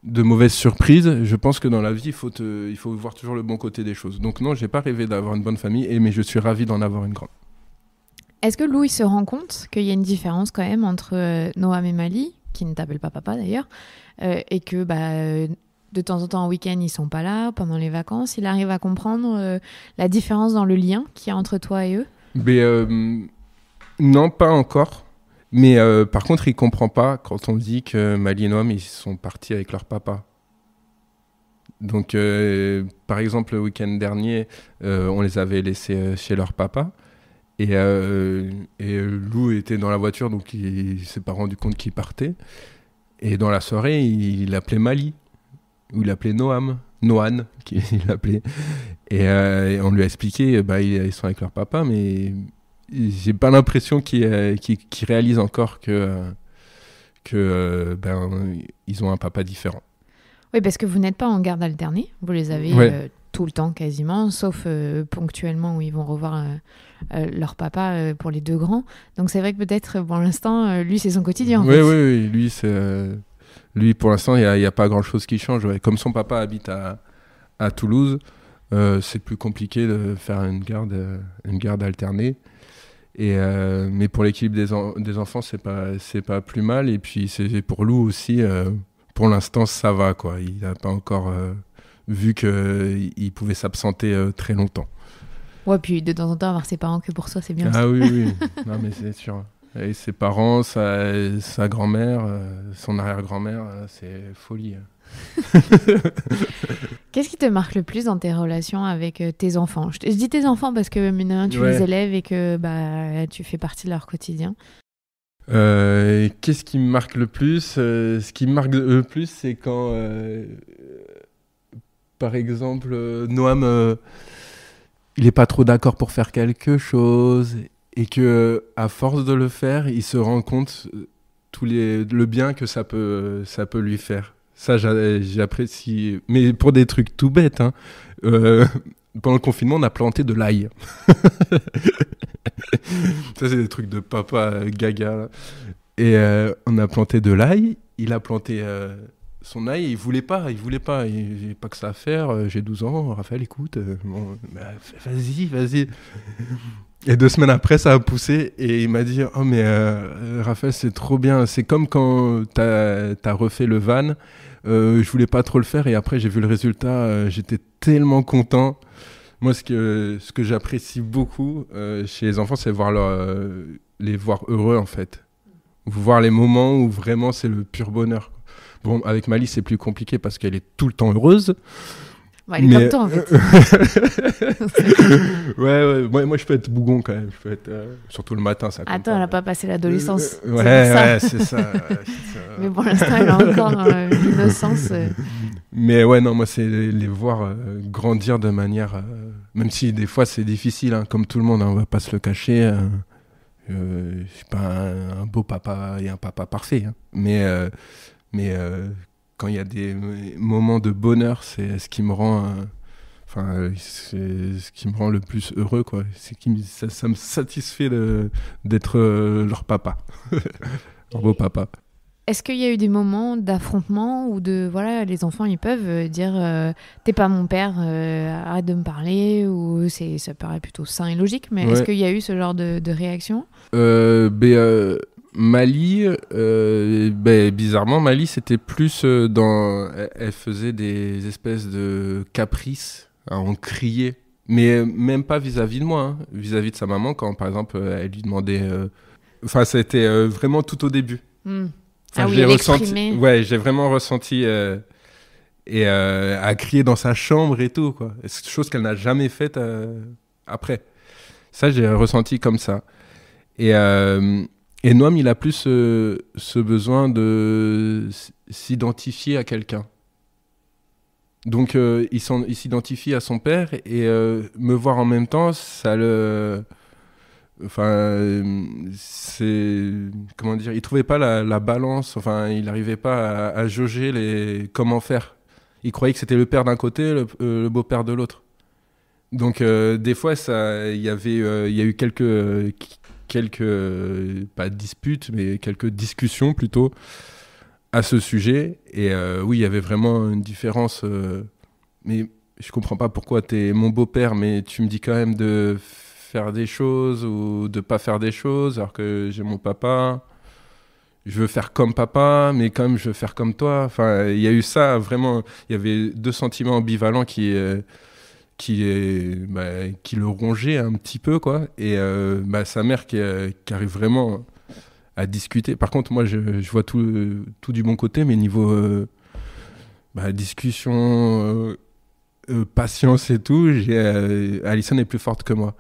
mauvaises surprises. Je pense que dans la vie, il faut voir toujours le bon côté des choses. Donc non, j'ai pas rêvé d'avoir une bonne famille, mais je suis ravi d'en avoir une grande. Est-ce que Lou, il se rend compte qu'il y a une différence quand même entre Noam et Mali, qui ne t'appelle pas papa d'ailleurs, et que de temps en temps en week-end, ils sont pas là, pendant les vacances, il arrive à comprendre la différence dans le lien qu'il y a entre toi et eux ? Non, pas encore. Mais par contre, il comprend pas quand on dit que Mali et Noam, ils sont partis avec leur papa. Donc, par exemple, le week-end dernier, on les avait laissés chez leur papa. Et Lou était dans la voiture, donc il s'est pas rendu compte qu'il partait. Et dans la soirée, il appelait Mali, ou il appelait Noam, Noan, il l'appelait. Et on lui a expliqué, ils sont avec leur papa, mais j'ai pas l'impression qu'ils réalisent encore que ils ont un papa différent. Oui, parce que vous n'êtes pas en garde alternée, vous les avez tout le temps quasiment, sauf ponctuellement où ils vont revoir leur papa pour les 2 grands. Donc c'est vrai que peut-être pour l'instant, lui c'est son quotidien. Oui, lui pour l'instant il y a pas grand-chose qui change. Ouais. Comme son papa habite à Toulouse, c'est plus compliqué de faire une garde alternée. Mais pour l'équilibre des enfants, c'est pas plus mal. Et puis c'est pour Lou aussi. Pour l'instant, ça va, quoi. Il n'a pas encore vu qu'il pouvait s'absenter très longtemps. Ouais, puis de temps en temps, avoir ses parents que pour soi, c'est bien. Ah oui. Non, mais c'est sûr. Et ses parents, sa grand-mère, son arrière-grand-mère, c'est folie. Qu'est-ce qui te marque le plus dans tes relations avec tes enfants ? Je dis tes enfants parce que tu les élèves et que tu fais partie de leur quotidien. Qu'est-ce qui me marque le plus ? Ce qui me marque le plus, c'est quand, par exemple, Noam, il n'est pas trop d'accord pour faire quelque chose et que, à force de le faire, il se rend compte le bien que ça peut lui faire. Ça, j'apprécie. Mais pour des trucs tout bêtes, hein. Pendant le confinement, on a planté de l'ail. Ça, c'est des trucs de papa gaga. Là. Et on a planté de l'ail. Il a planté son ail. Il voulait pas. J'ai pas que ça à faire. J'ai 12 ans. Raphaël, écoute. Vas-y. Et 2 semaines après, ça a poussé. Et il m'a dit, oh mais Raphaël, c'est trop bien. C'est comme quand t'as refait le van. Je voulais pas trop le faire. Et après, j'ai vu le résultat. J'étais tellement content. Moi, ce que j'apprécie beaucoup chez les enfants, c'est les voir heureux, en fait. Voir les moments où vraiment c'est le pur bonheur. Bon, avec Mali, c'est plus compliqué parce qu'elle est tout le temps heureuse. Elle est comme toi, en fait. Ouais. Moi, je peux être bougon quand même. Je peux être, surtout le matin, ça compte. Attends, elle n'a pas passé l'adolescence. C'est ça. Mais pour l'instant, elle a encore l'innocence. Mais ouais, non, moi, c'est les voir grandir de manière... même si des fois, c'est difficile, hein, comme tout le monde, hein, on va pas se le cacher. Je suis pas un beau papa et un papa parfait. Hein, mais quand il y a des moments de bonheur, c'est ce qui me rend Enfin, c'est ce qui me rend le plus heureux, quoi. Ça me satisfait d'être leur papa, leur beau papa. Est-ce qu'il y a eu des moments d'affrontement où voilà, les enfants ils peuvent dire t'es pas mon père, arrête de me parler, ou ça paraît plutôt sain et logique, mais est-ce qu'il y a eu ce genre de réaction? Mali, bizarrement, Mali c'était plus elle faisait des espèces de caprices. On criait, mais même pas vis-à-vis de moi, hein. Vis-à-vis de sa maman, quand par exemple elle lui demandait. Enfin, ça a été vraiment tout au début. Enfin, oui, elle exprimait. Ouais, j'ai vraiment ressenti à crier dans sa chambre et tout, quoi. C'est chose qu'elle n'a jamais faite après. Ça, j'ai ressenti comme ça. Et Noam, il a plus ce besoin de s'identifier à quelqu'un. Donc, il s'identifie à son père et me voir en même temps, ça le... Enfin, comment dire, il trouvait pas la balance, enfin, il n'arrivait pas à jauger comment faire. Il croyait que c'était le père d'un côté, le beau-père de l'autre. Donc, des fois, il y a eu quelques pas disputes, mais quelques discussions plutôt à ce sujet. Et oui, il y avait vraiment une différence. Mais je comprends pas pourquoi t'es mon beau-père, mais tu me dis quand même de faire des choses ou de pas faire des choses, alors que j'ai mon papa. Je veux faire comme papa, mais quand même je veux faire comme toi. Enfin, il y a eu ça, vraiment. Il y avait deux sentiments ambivalents qui le rongeaient un petit peu, quoi. Et sa mère qui arrive vraiment à discuter. Par contre, moi, je vois tout du bon côté, mais niveau discussion, patience et tout, Alison est plus forte que moi.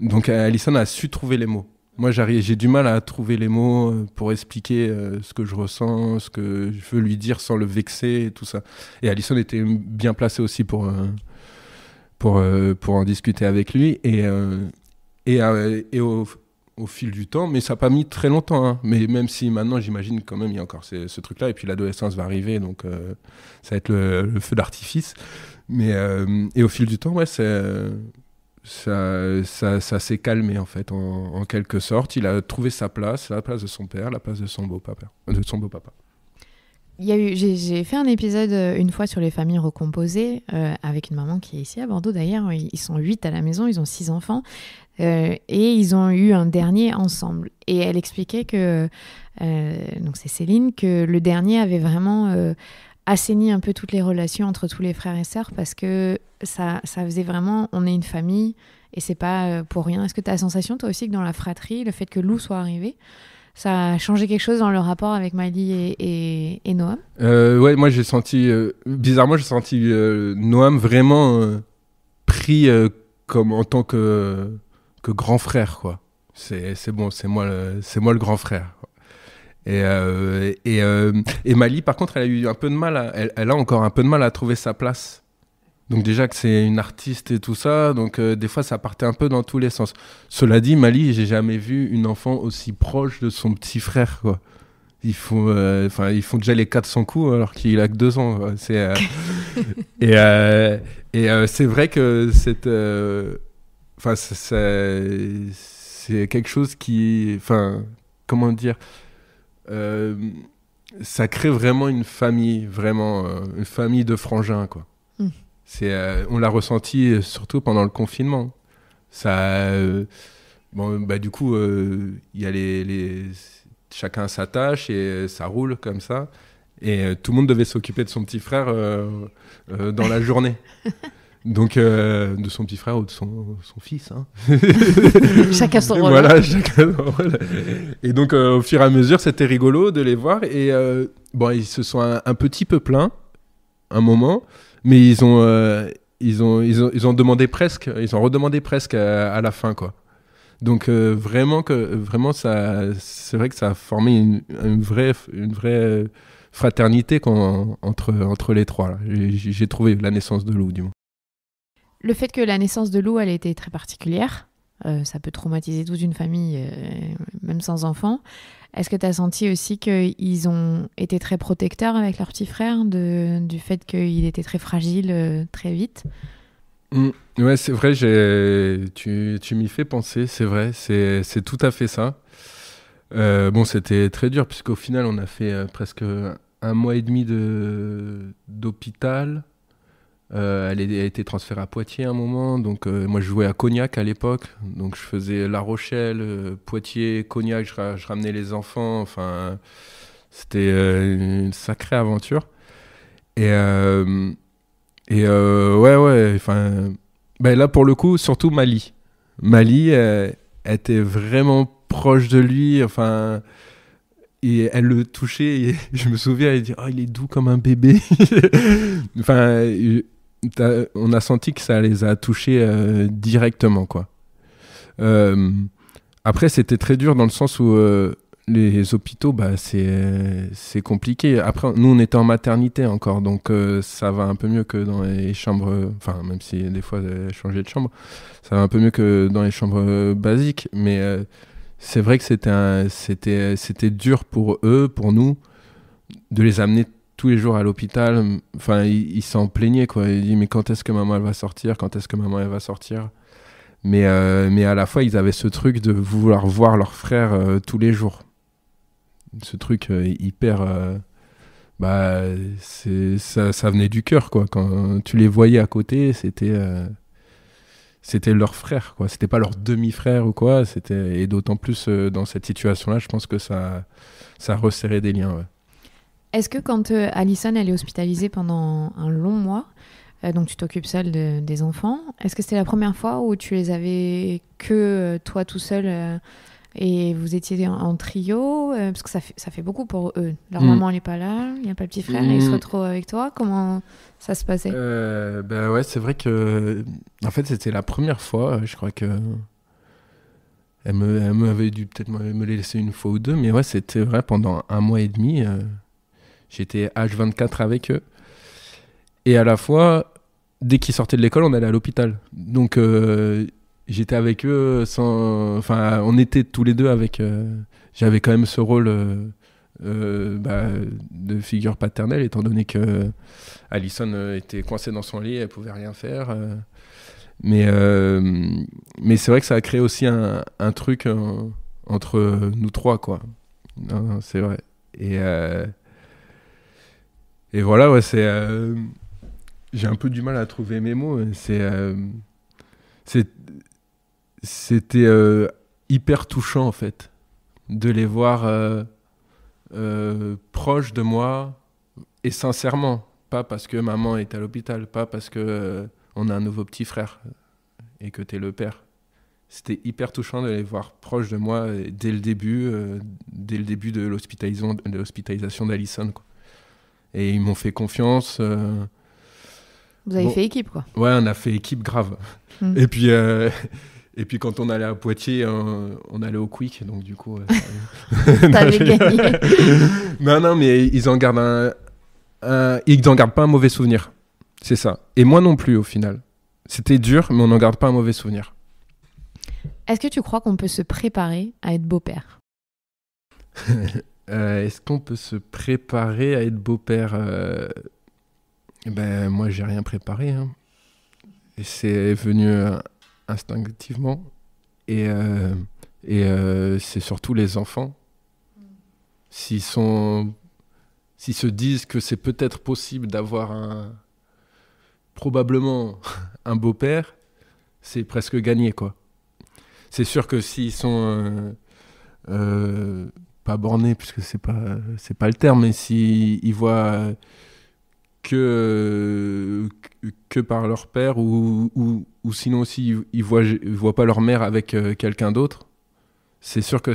Donc, Alison a su trouver les mots. Moi, j'ai du mal à trouver les mots pour expliquer ce que je ressens, ce que je veux lui dire sans le vexer et tout ça. Et Alison était bien placée aussi pour en discuter avec lui. Et au fil du temps, mais ça n'a pas mis très longtemps, hein. Mais même si maintenant, j'imagine quand même, il y a encore ce truc-là, et puis l'adolescence va arriver, donc ça va être le feu d'artifice. Mais et au fil du temps, ouais, ça s'est calmé, en fait, en quelque sorte. Il a trouvé sa place, la place de son père, la place de son beau-papa. J'ai fait un épisode une fois sur les familles recomposées avec une maman qui est ici à Bordeaux d'ailleurs. Ils sont 8 à la maison, ils ont 6 enfants et ils ont eu un dernier ensemble. Et elle expliquait que, donc c'est Céline, que le dernier avait vraiment assaini un peu toutes les relations entre tous les frères et sœurs parce que ça faisait vraiment, on est une famille et c'est pas pour rien. Est-ce que tu as la sensation toi aussi que dans la fratrie, le fait que Lou soit arrivé, ça a changé quelque chose dans le rapport avec Mali et Noam? Ouais, moi j'ai senti, bizarrement j'ai senti Noam vraiment pris comme en tant que grand frère, quoi. C'est bon, c'est moi le grand frère, quoi. Et Mali, par contre, elle a eu un peu de mal, elle a encore un peu de mal à trouver sa place. Donc déjà que c'est une artiste et tout ça, donc des fois ça partait un peu dans tous les sens. Cela dit, Mali, j'ai jamais vu une enfant aussi proche de son petit frère, quoi. Ils font déjà les 400 coups alors qu'il a que 2 ans, quoi. C'est vrai que c'est quelque chose qui, comment dire, ça crée vraiment une famille de frangins, quoi. On l'a ressenti surtout pendant le confinement. Ça, du coup, il y a chacun sa tâche et ça roule comme ça. Et tout le monde devait s'occuper de son petit frère dans la journée. Donc, de son petit frère ou de son fils. Hein. Chacun son rôle. Voilà, chacun son rôle. Et donc, au fur et à mesure, c'était rigolo de les voir. Et ils se sont un petit peu plaints, un moment. Mais ils ont redemandé presque à la fin, quoi. Donc vraiment ça, c'est vrai que ça a formé une vraie fraternité entre les trois, là. J'ai trouvé la naissance de Lou, du moins. Le fait que la naissance de Lou, elle était très particulière, ça peut traumatiser toute une famille, même sans enfants. Est-ce que tu as senti aussi qu'ils ont été très protecteurs avec leur petit frère, du fait qu'il était très fragile très vite? Ouais, c'est vrai, tu m'y fais penser, c'est vrai, c'est tout à fait ça. Bon, c'était très dur, puisqu'au final, on a fait presque 1 mois et demi d'hôpital. Elle a été transférée à Poitiers à un moment, donc moi je jouais à Cognac à l'époque, donc je faisais La Rochelle, Poitiers, Cognac, je ramenais les enfants, enfin c'était une sacrée aventure. Et ouais, enfin, ben là pour le coup, surtout Mali. Mali était vraiment proche de lui, enfin, et elle le touchait, et je me souviens, elle dit, oh, il est doux comme un bébé. Enfin, on a senti que ça les a touchés directement, quoi. Après, c'était très dur dans le sens où les hôpitaux, bah, c'est compliqué. Après, nous, on était en maternité encore, donc ça va un peu mieux que dans les chambres, enfin, même si des fois, elle changeait de chambre, ça va un peu mieux que dans les chambres basiques, mais c'est vrai que c'était dur pour eux, pour nous, de les amener tous les jours à l'hôpital. Enfin, ils s'en plaignaient, quoi. Ils disaient, mais quand est-ce que maman elle va sortir ? Quand est-ce que maman elle va sortir ? Mais à la fois, ils avaient ce truc de vouloir voir leur frère tous les jours. Ce truc hyper... bah, ça venait du cœur, quoi. Quand tu les voyais à côté, c'était leur frère, quoi. C'était pas leur demi-frère ou quoi. Et d'autant plus dans cette situation-là, je pense que ça resserrait des liens, ouais. Est-ce que quand Alison elle est hospitalisée pendant un long mois, donc tu t'occupes seule des enfants, est-ce que c'était la première fois où tu les avais que toi tout seul et vous étiez en trio parce que ça fait beaucoup pour eux. Leur maman elle n'est pas là, il n'y a pas le petit frère et ils se retrouvent avec toi. Comment ça se passait ? Bah ouais, c'est vrai que en fait c'était la première fois, je crois que elle m'avait dû peut-être me les laisser une fois ou deux, mais ouais, c'était vrai, pendant 1 mois et demi j'étais H24 avec eux. Et à la fois, dès qu'ils sortaient de l'école, on allait à l'hôpital. Donc, j'étais avec eux Enfin, on était tous les deux avec... j'avais quand même ce rôle de figure paternelle, étant donné que Alison était coincée dans son lit, elle pouvait rien faire. Mais c'est vrai que ça a créé aussi un truc entre nous trois, quoi. Non, c'est vrai. Et voilà, ouais, j'ai un peu du mal à trouver mes mots. C'était hyper touchant, en fait, de les voir proches de moi, et sincèrement. Pas parce que maman est à l'hôpital, pas parce que on a un nouveau petit frère et que t'es le père. C'était hyper touchant de les voir proches de moi dès le début de l'hospitalisation d'Alison, quoi. Et ils m'ont fait confiance. Vous avez fait équipe, quoi. Ouais, on a fait équipe grave. Et puis quand on allait à Poitiers, on allait au Quick, donc du coup... T'avais gagné. Non, mais ils en gardent ils n'en gardent pas un mauvais souvenir. C'est ça. Et moi non plus, au final. C'était dur, mais on n'en garde pas un mauvais souvenir. Est-ce que tu crois qu'on peut se préparer à être beau-père ? Est-ce qu'on peut se préparer à être beau-père ? Ben, moi, j'ai rien préparé. Hein. Et c'est venu instinctivement. Et c'est surtout les enfants. S'ils se disent que c'est peut-être possible d'avoir probablement un beau-père, c'est presque gagné, quoi. C'est sûr que s'ils sont... pas bornés, puisque c'est pas le terme, mais s'ils voient que par leur père, ou sinon aussi ils voient pas leur mère avec quelqu'un d'autre, c'est sûr que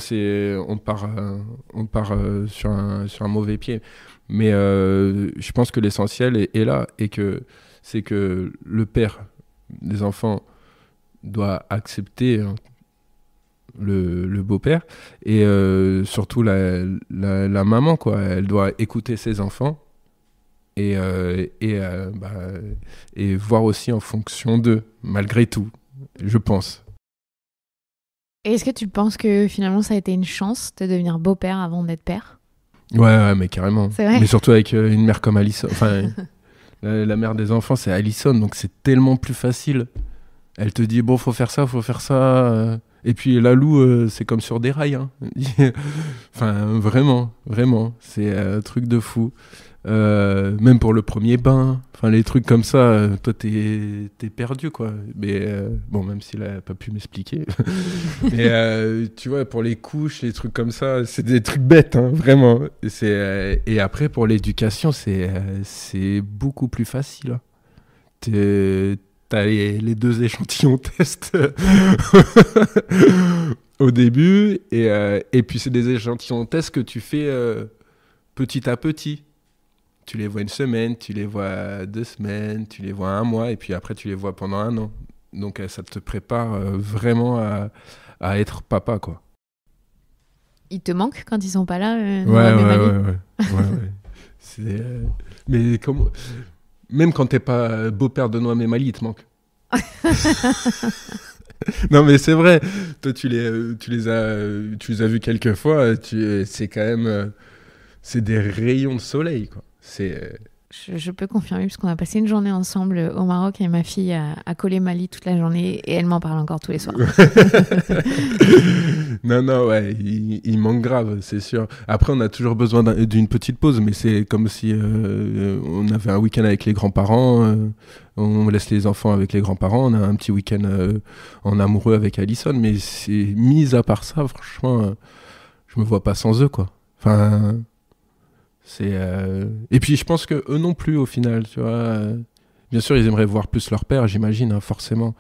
on part sur un mauvais pied. Mais je pense que l'essentiel est là, et que c'est que le père des enfants doit accepter le beau-père, et surtout la maman, quoi. Elle doit écouter ses enfants et voir aussi en fonction d'eux, malgré tout, je pense. Et est-ce que tu penses que finalement ça a été une chance de devenir beau-père avant d'être père ? Ouais, mais carrément. C'est vrai ? Mais surtout avec une mère comme Alice. Enfin, La mère des enfants, c'est Alison, donc c'est tellement plus facile. Elle te dit, bon, faut faire ça. Et puis Lalou, c'est comme sur des rails. Hein. Enfin, vraiment, c'est un truc de fou. Même pour le premier bain, enfin les trucs comme ça, toi t'es perdu quoi. Mais bon, même s'il a pas pu m'expliquer. Mais tu vois, pour les couches, les trucs comme ça, c'est des trucs bêtes, hein, vraiment. Et après pour l'éducation, c'est beaucoup plus facile. Hein. T'as les 2 échantillons test au début, et puis c'est des échantillons test que tu fais petit à petit. Tu les vois 1 semaine, tu les vois 2 semaines, tu les vois 1 mois, et puis après tu les vois pendant 1 an. Donc ça te prépare vraiment à être papa, quoi. Ils te manquent quand ils sont pas là, ouais. Mais comment... Même quand t'es pas beau-père de Noam et Mali, il te manque. Non mais c'est vrai. Toi tu les as vus quelques fois. C'est quand même c'est des rayons de soleil, quoi. Je peux confirmer, parce qu'on a passé une journée ensemble au Maroc et ma fille a collé Mali toute la journée et elle m'en parle encore tous les soirs. Non, ouais, il manque grave, c'est sûr. Après, on a toujours besoin d'une petite pause, mais c'est comme si on avait un week-end avec les grands-parents, on laisse les enfants avec les grands-parents, on a un petit week-end en amoureux avec Alison, mais mis à part ça, franchement, je me vois pas sans eux, quoi. Enfin... Et puis je pense que eux non plus au final, tu vois. Bien sûr, ils aimeraient voir plus leur père, j'imagine, hein, forcément.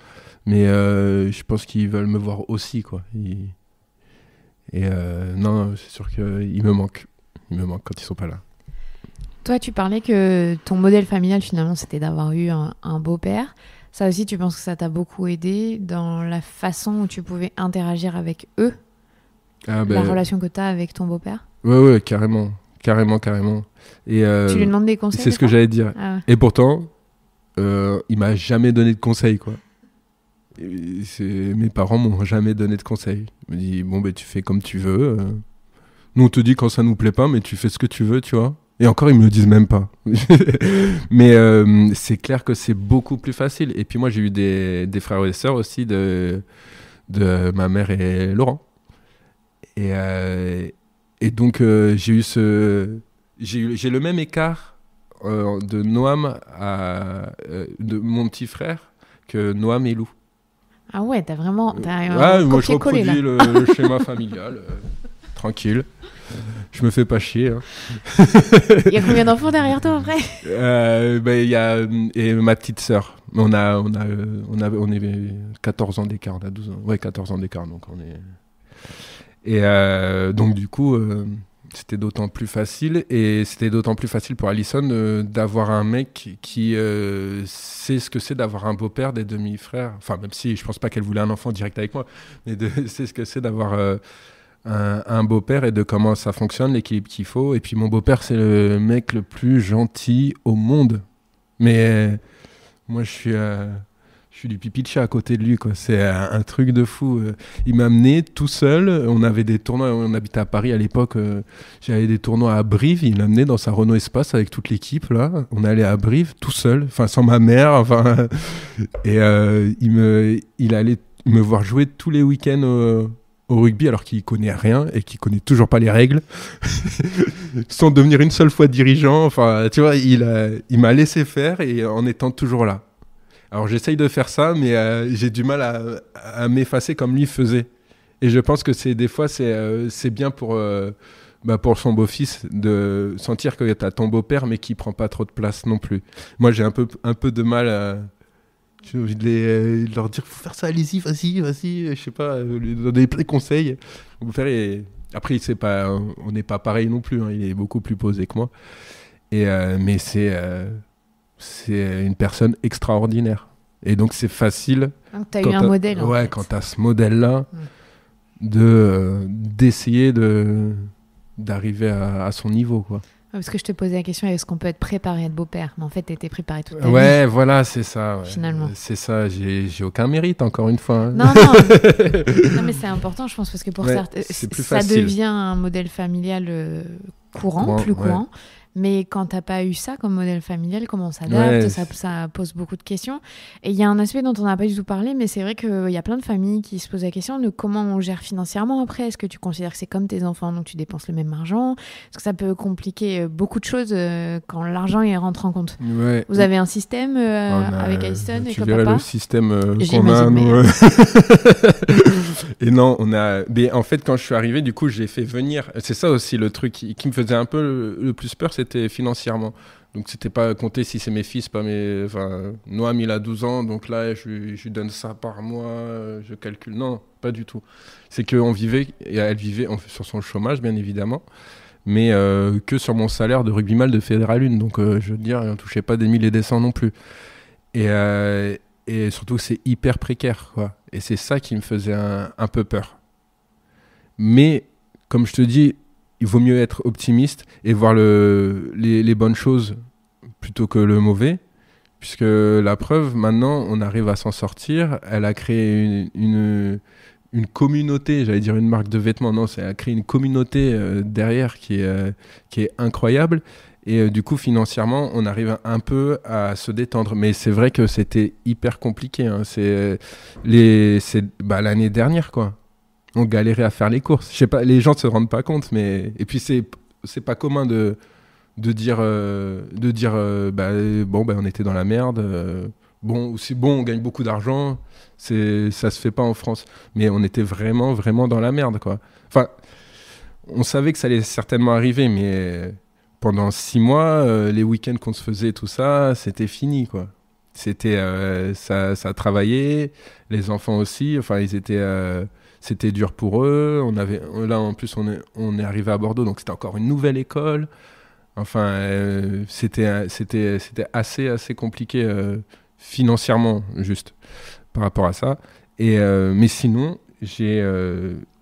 Mais je pense qu'ils veulent me voir aussi, quoi. Non, c'est sûr qu'ils me manquent. Ils me manquent quand ils sont pas là. Toi, tu parlais que ton modèle familial, finalement, c'était d'avoir eu un beau-père. Ça aussi, tu penses que ça t'a beaucoup aidé dans la façon où tu pouvais interagir avec eux, la relation que tu as avec ton beau-père? Ouais, carrément. Et, tu lui demandes des conseils? C'est ce que j'allais dire. Ah ouais. Et pourtant, il m'a jamais donné de conseils, quoi. Mes parents m'ont jamais donné de conseils. Ils me disent, bon, tu fais comme tu veux. Nous, on te dit quand ça nous plaît pas, mais tu fais ce que tu veux, tu vois. Et encore, ils me le disent même pas. Mais c'est clair que c'est beaucoup plus facile. Et puis moi, j'ai eu des frères et sœurs aussi de ma mère et Laurent. Et donc, j'ai le même écart de Noam de mon petit frère que Noam et Lou. Ah ouais, t'as vraiment moi je reproduis le schéma familial, tranquille. Je me fais pas chier. Hein. Il y a combien d'enfants derrière toi après? Il y a et ma petite sœur. On est 14 ans d'écart, on a 12 ans. Ouais, 14 ans d'écart, donc on est... Et donc du coup, c'était d'autant plus facile. Et c'était d'autant plus facile pour Alison d'avoir un mec qui sait ce que c'est d'avoir un beau-père, des demi-frères. Enfin, même si je pense pas qu'elle voulait un enfant direct avec moi, mais c'est ce que c'est d'avoir un beau-père et de comment ça fonctionne, l'équilibre qu'il faut. Et puis mon beau-père, c'est le mec le plus gentil au monde. Mais moi, je suis du pipi de chat à côté de lui, quoi. C'est un truc de fou. Il m'a amené tout seul. On avait des tournois. On habitait à Paris à l'époque. J'avais des tournois à Brive. Il m'a amené dans sa Renault Espace avec toute l'équipe, là. On allait à Brive tout seul. Enfin, sans ma mère. Enfin, et il allait me voir jouer tous les week-ends au rugby alors qu'il connaît rien et qu'il connaît toujours pas les règles. Sans devenir une seule fois dirigeant. Enfin, tu vois, il m'a laissé faire et en étant toujours là. Alors j'essaye de faire ça, mais j'ai du mal à m'effacer comme lui faisait. Et je pense que des fois, c'est bien pour son beau-fils de sentir que tu as ton beau-père, mais qui prend pas trop de place non plus. Moi, j'ai un peu de mal j'ai envie de leur dire, faut faire ça, allez-y, vas-y, je sais pas, lui donner plein de conseils. Mon beau-père, après, on n'est pas pareil non plus, hein, il est beaucoup plus posé que moi. Mais c'est une personne extraordinaire. Et donc, c'est facile. Donc, tu as eu un modèle. Ouais, en fait. Quand tu as ce modèle-là, d'essayer d'arriver à son niveau, quoi. Parce que je te posais la question, est-ce qu'on peut être préparé à être beau-père? Mais en fait, tu étais préparé toute ta vie. Ouais, voilà, c'est ça. Ouais. Finalement. C'est ça, j'ai aucun mérite, encore une fois. Hein. Non, mais c'est important, je pense, parce que pour certains, ça devient un modèle familial courant. Mais quand t'as pas eu ça comme modèle familial, comment on s'adapte, ça pose beaucoup de questions. Et il y a un aspect dont on n'a pas du tout parlé, mais c'est vrai qu'il y a plein de familles qui se posent la question de comment on gère financièrement après. Est-ce que tu considères que c'est comme tes enfants, donc tu dépenses le même argent? Parce que ça peut compliquer beaucoup de choses quand l'argent rentre en compte. Ouais. Vous avez un système avec Alison et tu que verrais papa le système qu'on a, nous. Et non, mais en fait, quand je suis arrivé, du coup, j'ai fait venir. C'est ça aussi le truc qui me faisait un peu le plus peur, c'était financièrement. Donc, c'était pas compter si c'est mes fils, pas mes. Enfin, Noam, il a 12 ans, donc là, je lui donne ça par mois, je calcule. Non, pas du tout. C'est qu'on vivait, et elle vivait sur son chômage, bien évidemment, mais que sur mon salaire de rugbyman de Fédéral 1. Donc, je veux dire, on ne touchait pas des 1000 et des 100 non plus. Et surtout, c'est hyper précaire, quoi. Et c'est ça qui me faisait un peu peur. Mais, comme je te dis, il vaut mieux être optimiste et voir les bonnes choses plutôt que le mauvais. Puisque la preuve, maintenant, on arrive à s'en sortir. Elle a créé une communauté, j'allais dire une marque de vêtements. Non, elle a créé une communauté derrière qui est incroyable. Et du coup, financièrement, on arrive un peu à se détendre. Mais c'est vrai que c'était hyper compliqué. Hein. C'est l'année dernière, quoi. On galérait à faire les courses. Je sais pas, les gens ne se rendent pas compte. Mais... Et puis, c'est pas commun de dire on était dans la merde. On gagne beaucoup d'argent. Ça se fait pas en France. Mais on était vraiment, vraiment dans la merde, quoi. Enfin, on savait que ça allait certainement arriver, mais... Pendant 6 mois, les week-ends qu'on se faisait, tout ça, c'était fini, quoi. C'était, ça travaillait, les enfants aussi. Enfin, c'était dur pour eux. Là, en plus, on est arrivé à Bordeaux, donc c'était encore une nouvelle école. Enfin, c'était assez compliqué financièrement, juste par rapport à ça. Mais sinon,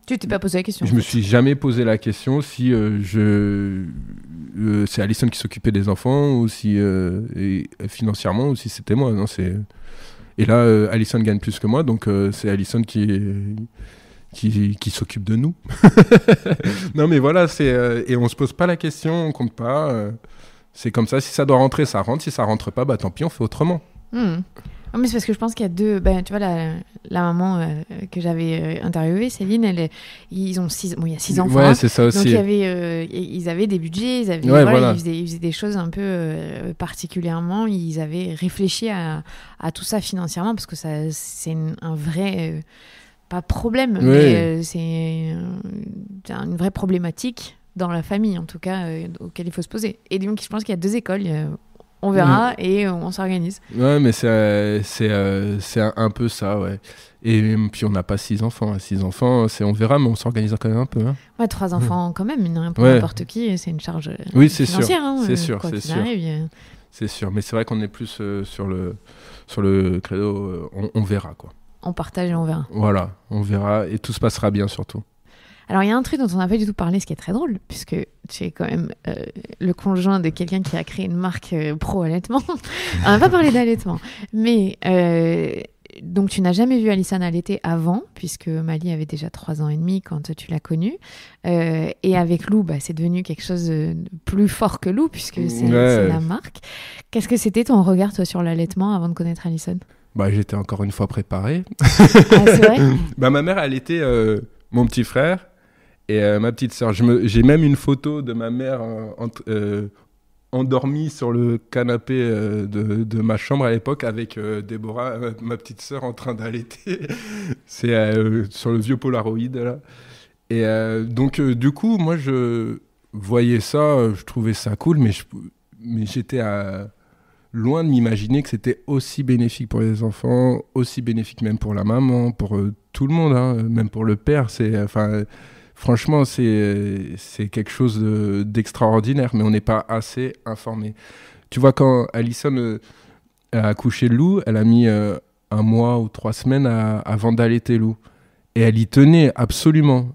tu t'es pas posé la question? Je me suis jamais posé la question si c'est Alison qui s'occupait des enfants ou si financièrement ou si c'était moi. Non, et là, Alison gagne plus que moi, donc c'est Alison qui s'occupe de nous. Non, mais voilà, et on se pose pas la question, on compte pas. C'est comme ça. Si ça doit rentrer, ça rentre. Si ça rentre pas, tant pis, on fait autrement. Non, mais c'est parce que je pense qu'il y a deux... tu vois, la maman que j'avais interviewée, Céline, ils ont 6... Bon, il y a 6 enfants. Ouais, c'est ça aussi. Donc, ils avaient des budgets, ils faisaient des choses un peu particulièrement. Ils avaient réfléchi à tout ça financièrement, parce que c'est un vrai... pas problème, mais c'est une vraie problématique dans la famille, en tout cas, auquel il faut se poser. Et donc, je pense qu'il y a 2 écoles... On verra et on s'organise. Ouais, mais c'est un peu ça, ouais. Et puis on n'a pas 6 enfants. 6 enfants, on verra, mais on s'organise quand même un peu. Hein. Ouais, 3 enfants quand même, pour n'importe qui, c'est une charge financière. C'est sûr, quoi c'est qu'il sûr. Arrive. C'est sûr, mais c'est vrai qu'on est plus sur le credo, on verra, quoi. On partage et on verra. Voilà, on verra et tout se passera bien surtout. Alors, il y a un truc dont on n'a pas du tout parlé, ce qui est très drôle, puisque tu es quand même le conjoint de quelqu'un qui a créé une marque pro-allaitement. On n'a pas parlé d'allaitement. Mais, donc, tu n'as jamais vu Alison allaiter avant, puisque Mali avait déjà 3 ans et demi quand tu l'as connue. Et avec Lou, c'est devenu quelque chose de plus fort que Lou, puisque c'est la marque. Qu'est-ce que c'était ton regard, toi, sur l'allaitement avant de connaître Alison ? J'étais encore une fois préparé. Ah, c'est vrai ? Ma mère allaitait mon petit frère. Et ma petite sœur, j'ai même une photo de ma mère endormie sur le canapé de ma chambre à l'époque avec Déborah, ma petite sœur, en train d'allaiter. C'est sur le vieux Polaroid là. Et donc du coup, moi je voyais ça, je trouvais ça cool, mais j'étais loin de m'imaginer que c'était aussi bénéfique pour les enfants, aussi bénéfique même pour la maman, pour tout le monde, hein, même pour le père. Franchement, c'est quelque chose d'extraordinaire, mais on n'est pas assez informé. Tu vois, quand Alison a accouché de Lou, elle a mis 1 mois ou 3 semaines avant d'allaiter Lou. Et elle y tenait absolument.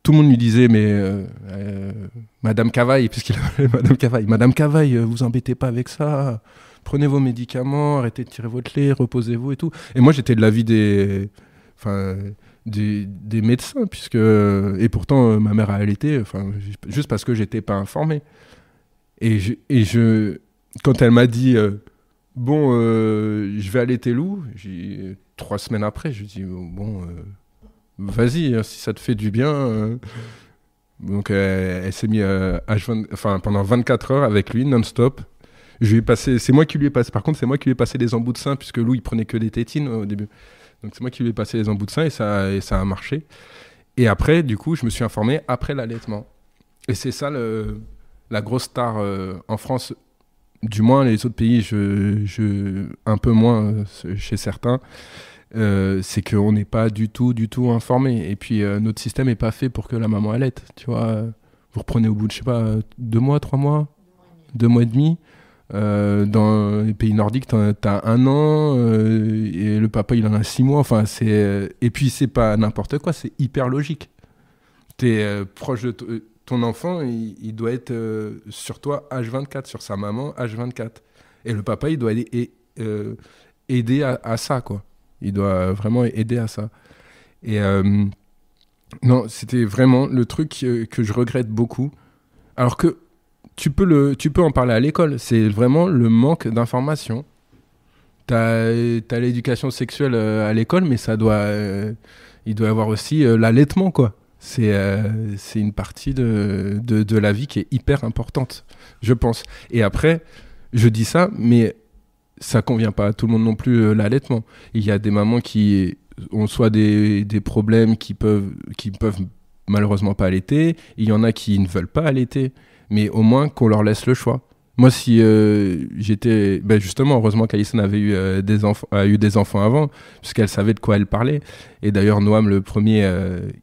Tout le monde lui disait, mais Madame Cavaille, puisqu'il appelait Madame Cavaille, vous embêtez pas avec ça. Prenez vos médicaments, arrêtez de tirer votre lait, reposez-vous et tout. Et moi, j'étais de l'avis des médecins, et pourtant ma mère a allaité, juste parce que j'étais pas informé. Quand elle m'a dit bon, je vais allaiter Lou, 3 semaines après, je dis bon, vas-y, hein, si ça te fait du bien. Donc elle s'est mise pendant 24 heures avec lui, non-stop. C'est moi qui lui ai passé. Par contre, c'est moi qui lui ai passé les embouts de sein, puisque Lou il prenait que des tétines au début. Donc c'est moi qui lui ai passé les embouts de sein et ça a marché. Et après, du coup, je me suis informé après l'allaitement. Et c'est ça la grosse star en France. Du moins, les autres pays, un peu moins chez certains, c'est qu'on n'est pas du tout informé. Et puis, notre système n'est pas fait pour que la maman allaite. Tu vois, vous reprenez au bout de, je sais pas, 2 mois, 3 mois, 2 mois et demi. Dans les pays nordiques, t'as 1 an et le papa, il en a 6 mois. Enfin, et puis, c'est pas n'importe quoi, c'est hyper logique. T'es proche de ton enfant, il doit être sur toi H24, sur sa maman H24. Et le papa, il doit aider à ça, quoi. Il doit vraiment aider à ça. Et non, c'était vraiment le truc que je regrette beaucoup. Alors que tu peux en parler à l'école. C'est vraiment le manque d'information. T'as l'éducation sexuelle à l'école, mais il doit y avoir aussi l'allaitement, quoi. C'est une partie de la vie qui est hyper importante, je pense. Et après, je dis ça, mais ça convient pas à tout le monde non plus, l'allaitement. Il y a des mamans qui ont soit des problèmes qui peuvent malheureusement pas allaiter. Il y en a qui ne veulent pas allaiter, mais au moins qu'on leur laisse le choix. Moi, si j'étais... justement, heureusement qu'Alison avait eu des enfants avant, puisqu'elle savait de quoi elle parlait. Et d'ailleurs, Noam, le premier,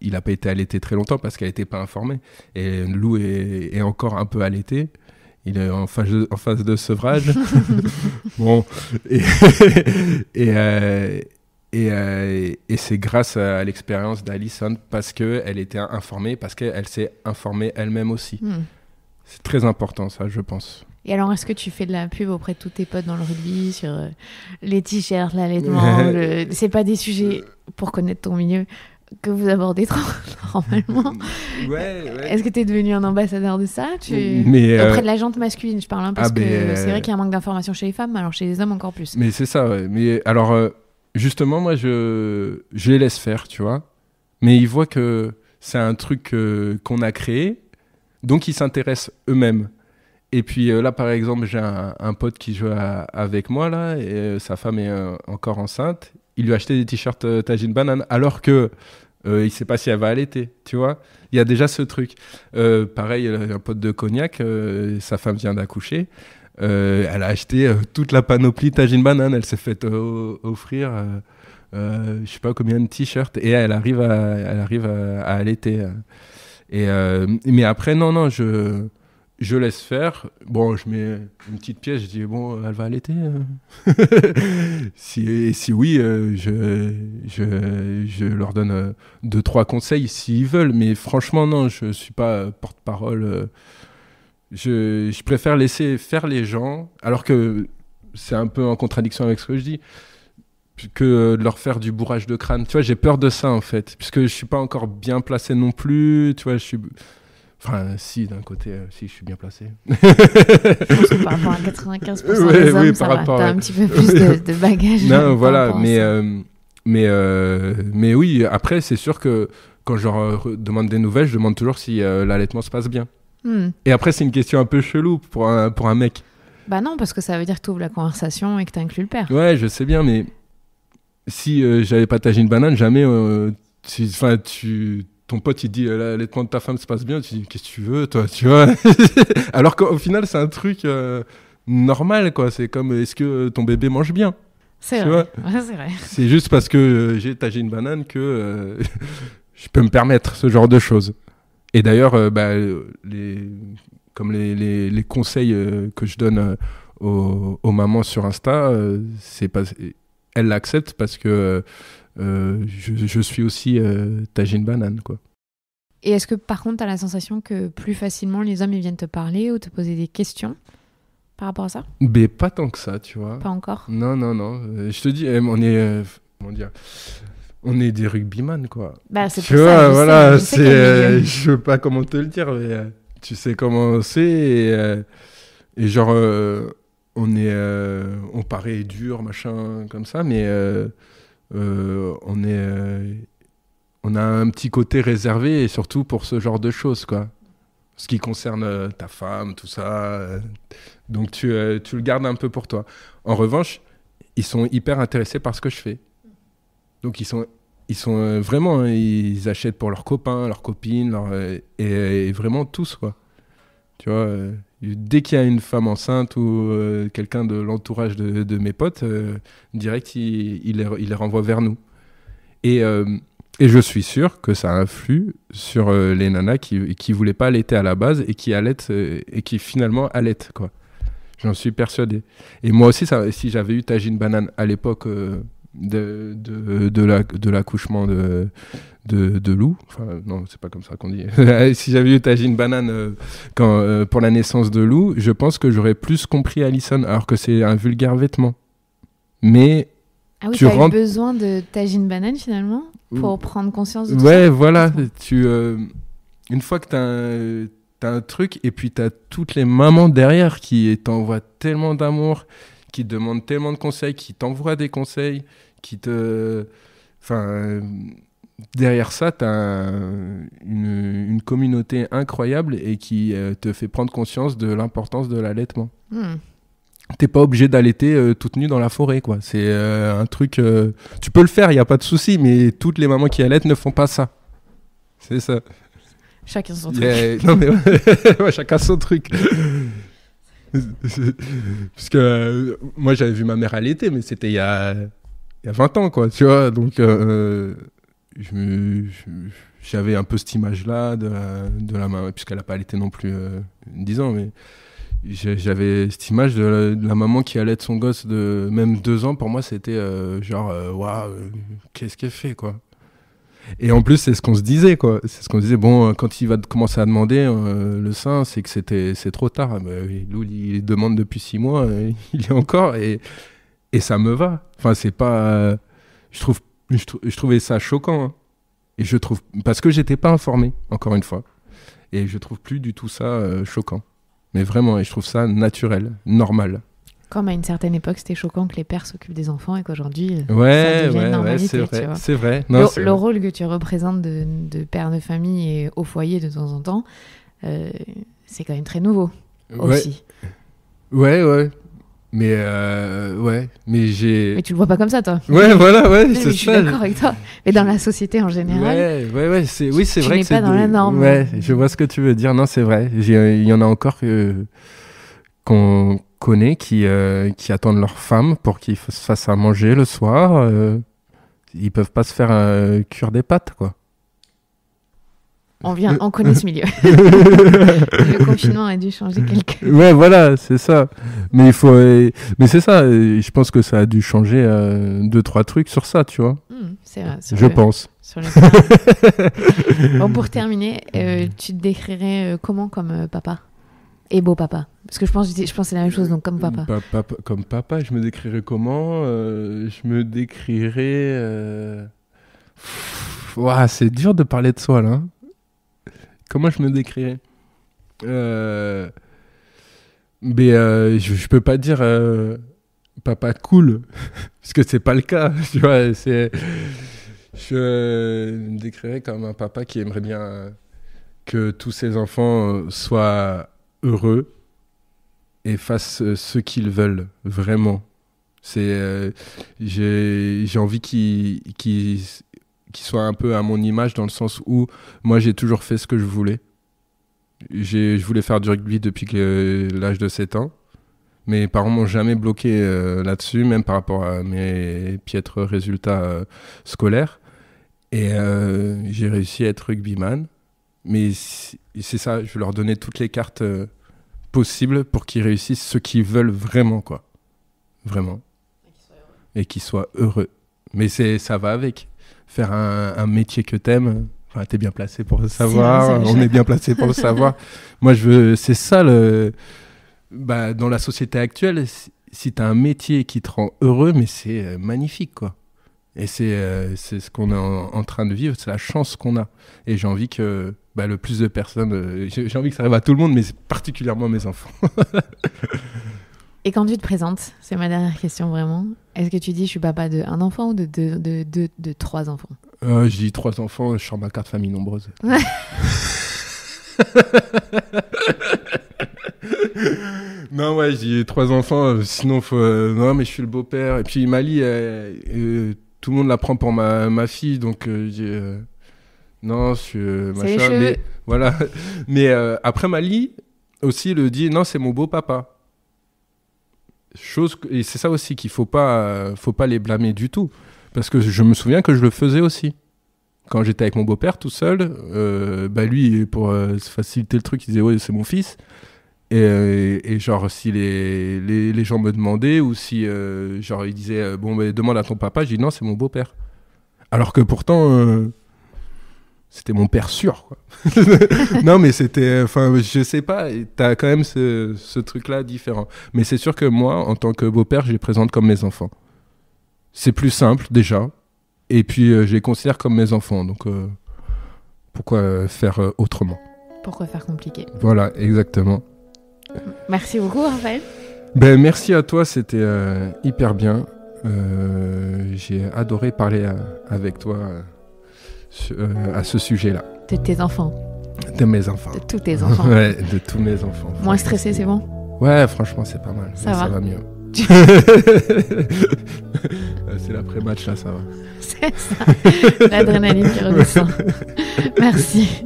il n'a pas été allaité très longtemps parce qu'elle n'était pas informée. Et Lou est encore un peu allaité. Il est en phase de sevrage. Bon. Et c'est grâce à l'expérience d'Alison parce qu'elle était informée, parce qu'elle s'est informée elle-même aussi. C'est très important, ça, je pense. Et alors, est-ce que tu fais de la pub auprès de tous tes potes dans le rugby sur les t-shirts, l'allaitement C'est pas des sujets, pour connaître ton milieu, que vous abordez normalement. Ouais. Est-ce que tu es devenu un ambassadeur de ça auprès de la gente masculine, je parle, hein, parce que c'est vrai qu'il y a un manque d'information chez les femmes, alors chez les hommes encore plus. Mais c'est ça, ouais. Mais alors, justement, moi, je les laisse faire, tu vois. Mais ils voient que c'est un truc qu'on a créé, donc ils s'intéressent eux-mêmes. Et puis là, par exemple, j'ai un pote qui joue avec moi, là, et sa femme est encore enceinte. Il lui a acheté des t-shirts Tajine Banane, alors que il ne sait pas si elle va allaiter, tu vois. Il y a déjà ce truc. Pareil, un pote de Cognac, sa femme vient d'accoucher. Elle a acheté toute la panoplie Tajine Banane. Elle s'est fait offrir, je ne sais pas combien de t-shirts, et elle arrive à allaiter. Mais après, non, je laisse faire. Bon, je mets une petite pièce, je dis, bon, elle va allaiter. Si oui, je leur donne 2-3 conseils s'ils veulent. Mais franchement, non, je ne suis pas porte-parole. Je préfère laisser faire les gens, alors que c'est un peu en contradiction avec ce que je dis, que de leur faire du bourrage de crâne. Tu vois, j'ai peur de ça, en fait, puisque je ne suis pas encore bien placé non plus. Tu vois, je suis... Enfin, si, d'un côté, si, je suis bien placé. Je pense que par rapport à 95% des hommes, ça va. T'as un petit peu plus de bagages. Non, voilà, mais oui, après, c'est sûr que quand je leur demande des nouvelles, je demande toujours si l'allaitement se passe bien. Et après, c'est une question un peu chelou pour un mec. Bah non, parce que ça veut dire que tu ouvres la conversation et que tu inclus le père. Ouais, je sais bien, mais si j'avais pas Tajine Banane, jamais... ton pote, il dit l'allaitement de ta femme se passe bien. Tu dis, qu'est-ce que tu veux, toi, tu vois. Alors qu'au final, c'est un truc normal, quoi. C'est comme, est-ce que ton bébé mange bien? C'est vrai. Ouais, c'est vrai. C'est juste parce que j'ai Tajine Banane que je peux me permettre ce genre de choses. Et d'ailleurs, les conseils que je donne aux mamans sur Insta, elles l'acceptent parce que je suis aussi Tajine Banane, quoi. Et est-ce que par contre tu as la sensation que plus facilement les hommes ils viennent te parler ou te poser des questions par rapport à ça? Mais pas tant que ça, tu vois. Pas encore? Non. Je te dis, on est des rugbyman, quoi. Bah c'est tu pour vois, ça, voilà, je sais pas comment te le dire, mais tu sais comment c'est. Et genre, on paraît dur, machin, comme ça, mais on a un petit côté réservé, et surtout pour ce genre de choses, quoi. Ce qui concerne ta femme, tout ça. Donc tu le gardes un peu pour toi. En revanche, ils sont hyper intéressés par ce que je fais. Donc ils sont vraiment, ils achètent pour leurs copains, leurs copines, et vraiment tous, quoi. Tu vois, dès qu'il y a une femme enceinte ou quelqu'un de l'entourage de mes potes, direct, il les renvoie vers nous. Et je suis sûr que ça influe sur les nanas qui voulaient pas allaiter à la base et qui allaitent et qui finalement allaitent, quoi. J'en suis persuadé. Et moi aussi, si j'avais eu Tajine Banane à l'époque de l'accouchement de Lou, enfin non, c'est pas comme ça qu'on dit. Si j'avais eu Tajine Banane pour la naissance de Lou, je pense que j'aurais plus compris Alison, alors que c'est un vulgaire vêtement. Mais ah oui, tu as eu besoin de Tajine Banane finalement pour prendre conscience de tout ça. Ouais, voilà. Une fois que t'as un truc, et puis t'as toutes les mamans derrière qui t'envoient tellement d'amour, qui te demandent tellement de conseils, qui t'envoient des conseils, derrière ça, t'as une communauté incroyable et qui te fait prendre conscience de l'importance de l'allaitement. T'es pas obligé d'allaiter toute nue dans la forêt, quoi. C'est un truc... tu peux le faire, il n'y a pas de souci, mais toutes les mamans qui allaitent ne font pas ça. C'est ça. Chacun son truc. Non, mais ouais, chacun son truc. Parce que moi, j'avais vu ma mère allaiter, mais c'était il y a 20 ans, quoi, tu vois. Donc, j'avais un peu cette image-là de la maman, puisqu'elle n'a pas allaité non plus 10 ans, mais... J'avais cette image de la maman qui allaite son gosse de même 2 ans. Pour moi, c'était waouh, qu'est-ce qu'elle fait, quoi. Et en plus, c'est ce qu'on se disait, quoi. C'est ce qu'on disait. Bon, quand il va commencer à demander le sein, c'est que c'est trop tard. Lou, il demande depuis 6 mois, il y a encore, et ça me va. Enfin, c'est pas. Je trouvais ça choquant, hein. Et je trouve parce que j'étais pas informé, encore une fois, et je trouve plus du tout ça choquant. Mais vraiment, et je trouve ça naturel, normal. Comme à une certaine époque, c'était choquant que les pères s'occupent des enfants et qu'aujourd'hui, ça devienne normalité. Ouais, c'est vrai. Non, le rôle que tu représentes de père de famille et au foyer de temps en temps, c'est quand même très nouveau aussi. Ouais. Mais j'ai... Mais tu le vois pas comme ça, toi. Ouais, voilà, ouais, c'est ça. Je suis d'accord avec toi. Mais dans la société en général... Ouais, c'est vrai que c'est... Tu n'es pas dans la norme. Ouais, je vois ce que tu veux dire. Non, c'est vrai. Il y en a encore qu'on connaît qui attendent leur femme pour qu'ils se fassent à manger le soir. Ils peuvent pas se faire cuire des pâtes, quoi. On connaît ce milieu. Le confinement a dû changer quelque chose. Ouais, voilà, c'est ça. Mais c'est ça. Je pense que ça a dû changer 2-3 trucs sur ça, tu vois. C'est vrai. Je pense. Sur le bon, pour terminer, tu te décrirais comment comme papa et beau papa? Parce que je pense que c'est la même chose, donc comme papa. Comme papa, je me décrirais comment? Je me décrirais... Ouah, c'est dur de parler de soi, là. Comment je me décrirais? Je peux pas dire papa cool, parce que c'est pas le cas. Tu vois, je me décrirais comme un papa qui aimerait bien que tous ses enfants soient heureux et fassent ce qu'ils veulent, vraiment. J'ai envie qu'ils soit un peu à mon image, dans le sens où moi j'ai toujours fait ce que je voulais. Je voulais faire du rugby depuis l'âge de 7 ans. Mes parents m'ont jamais bloqué là-dessus, même par rapport à mes piètres résultats scolaires. Et j'ai réussi à être rugbyman. Mais c'est ça, je veux leur donner toutes les cartes possibles pour qu'ils réussissent ce qu'ils veulent vraiment, quoi. Vraiment. Et qu'ils soient heureux. Mais ça va avec. Faire un métier que t'aimes, enfin, t'es bien placé pour le savoir, on est bien placé pour le savoir. Moi, c'est ça, dans la société actuelle, si t'as un métier qui te rend heureux, mais c'est magnifique, quoi. Et c'est ce qu'on est en train de vivre, c'est la chance qu'on a. Et j'ai envie que le plus de personnes... j'ai envie que ça arrive à tout le monde, mais particulièrement à mes enfants. Et quand tu te présentes, c'est ma dernière question vraiment, est-ce que tu dis je suis papa d'un enfant ou de 3 enfants? Je dis 3 enfants, je sors ma carte famille nombreuse. Non, ouais, je dis 3 enfants, sinon faut... non, mais je suis le beau-père. Et puis Mali, tout le monde la prend pour ma fille, donc je dis... non, je suis machin, mais voilà. Mais après Mali aussi le dit, non, c'est mon beau-papa. Et c'est ça aussi qu'il faut pas les blâmer du tout. Parce que je me souviens que je le faisais aussi. Quand j'étais avec mon beau-père tout seul, lui, pour se faciliter le truc, il disait « ouais, c'est mon fils ». Et genre, si les gens me demandaient, ou si genre ils disaient « bon, demande à ton papa », je dis « non, c'est mon beau-père ». Alors que pourtant, c'était mon père sûr, quoi. Non, mais c'était... Enfin, je sais pas, t'as quand même ce truc-là différent. Mais c'est sûr que moi, en tant que beau-père, je les présente comme mes enfants. C'est plus simple, déjà. Et puis, je les considère comme mes enfants. Donc, pourquoi faire autrement? Pourquoi faire compliqué? Voilà, exactement. Merci beaucoup, Raphaël. Merci à toi, c'était hyper bien. J'ai adoré parler avec toi à ce sujet-là. De tes enfants. De mes enfants. De tous tes enfants. Ouais, de tous mes enfants. Moins stressé, c'est bon? Ouais, franchement, c'est pas mal. Ça va mieux. C'est l'après-match, là, ça va. C'est ça, l'adrénaline qui redescend. Merci.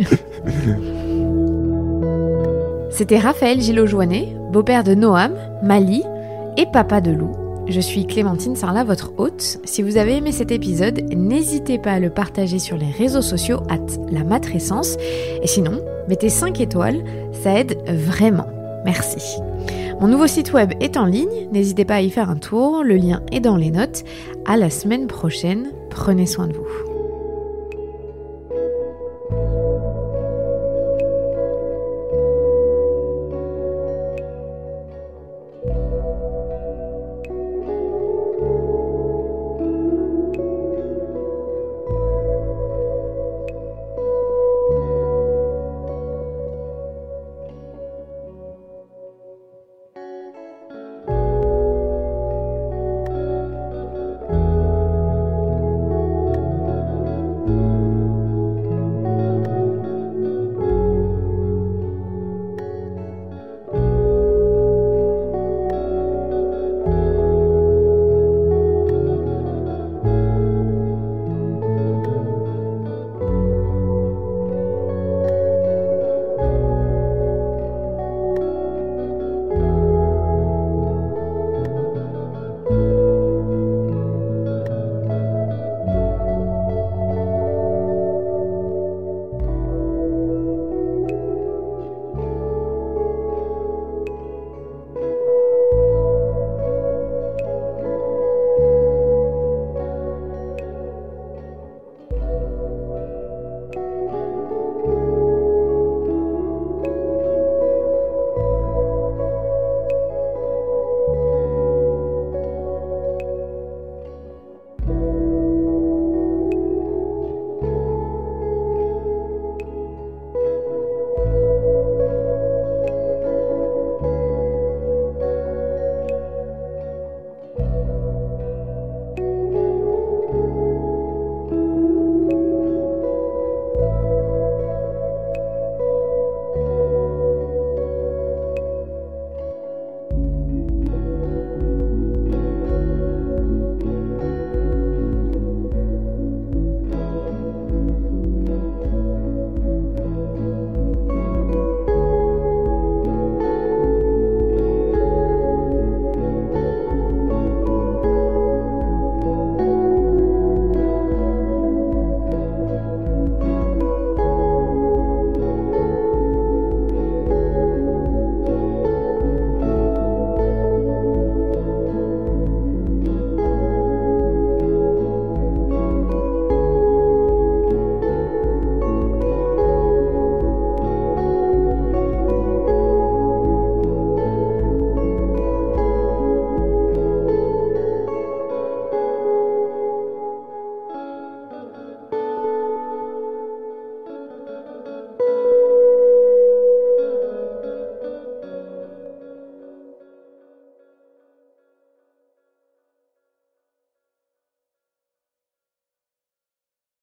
C'était Raphaël Gillot-Joannet, beau-père de Noam, Mali et papa de Lou. Je suis Clémentine Sarlat, votre hôte. Si vous avez aimé cet épisode, n'hésitez pas à le partager sur les réseaux sociaux @lamatrescence. Et sinon, mettez 5 étoiles, ça aide vraiment. Merci. Mon nouveau site web est en ligne, n'hésitez pas à y faire un tour, le lien est dans les notes. À la semaine prochaine, prenez soin de vous.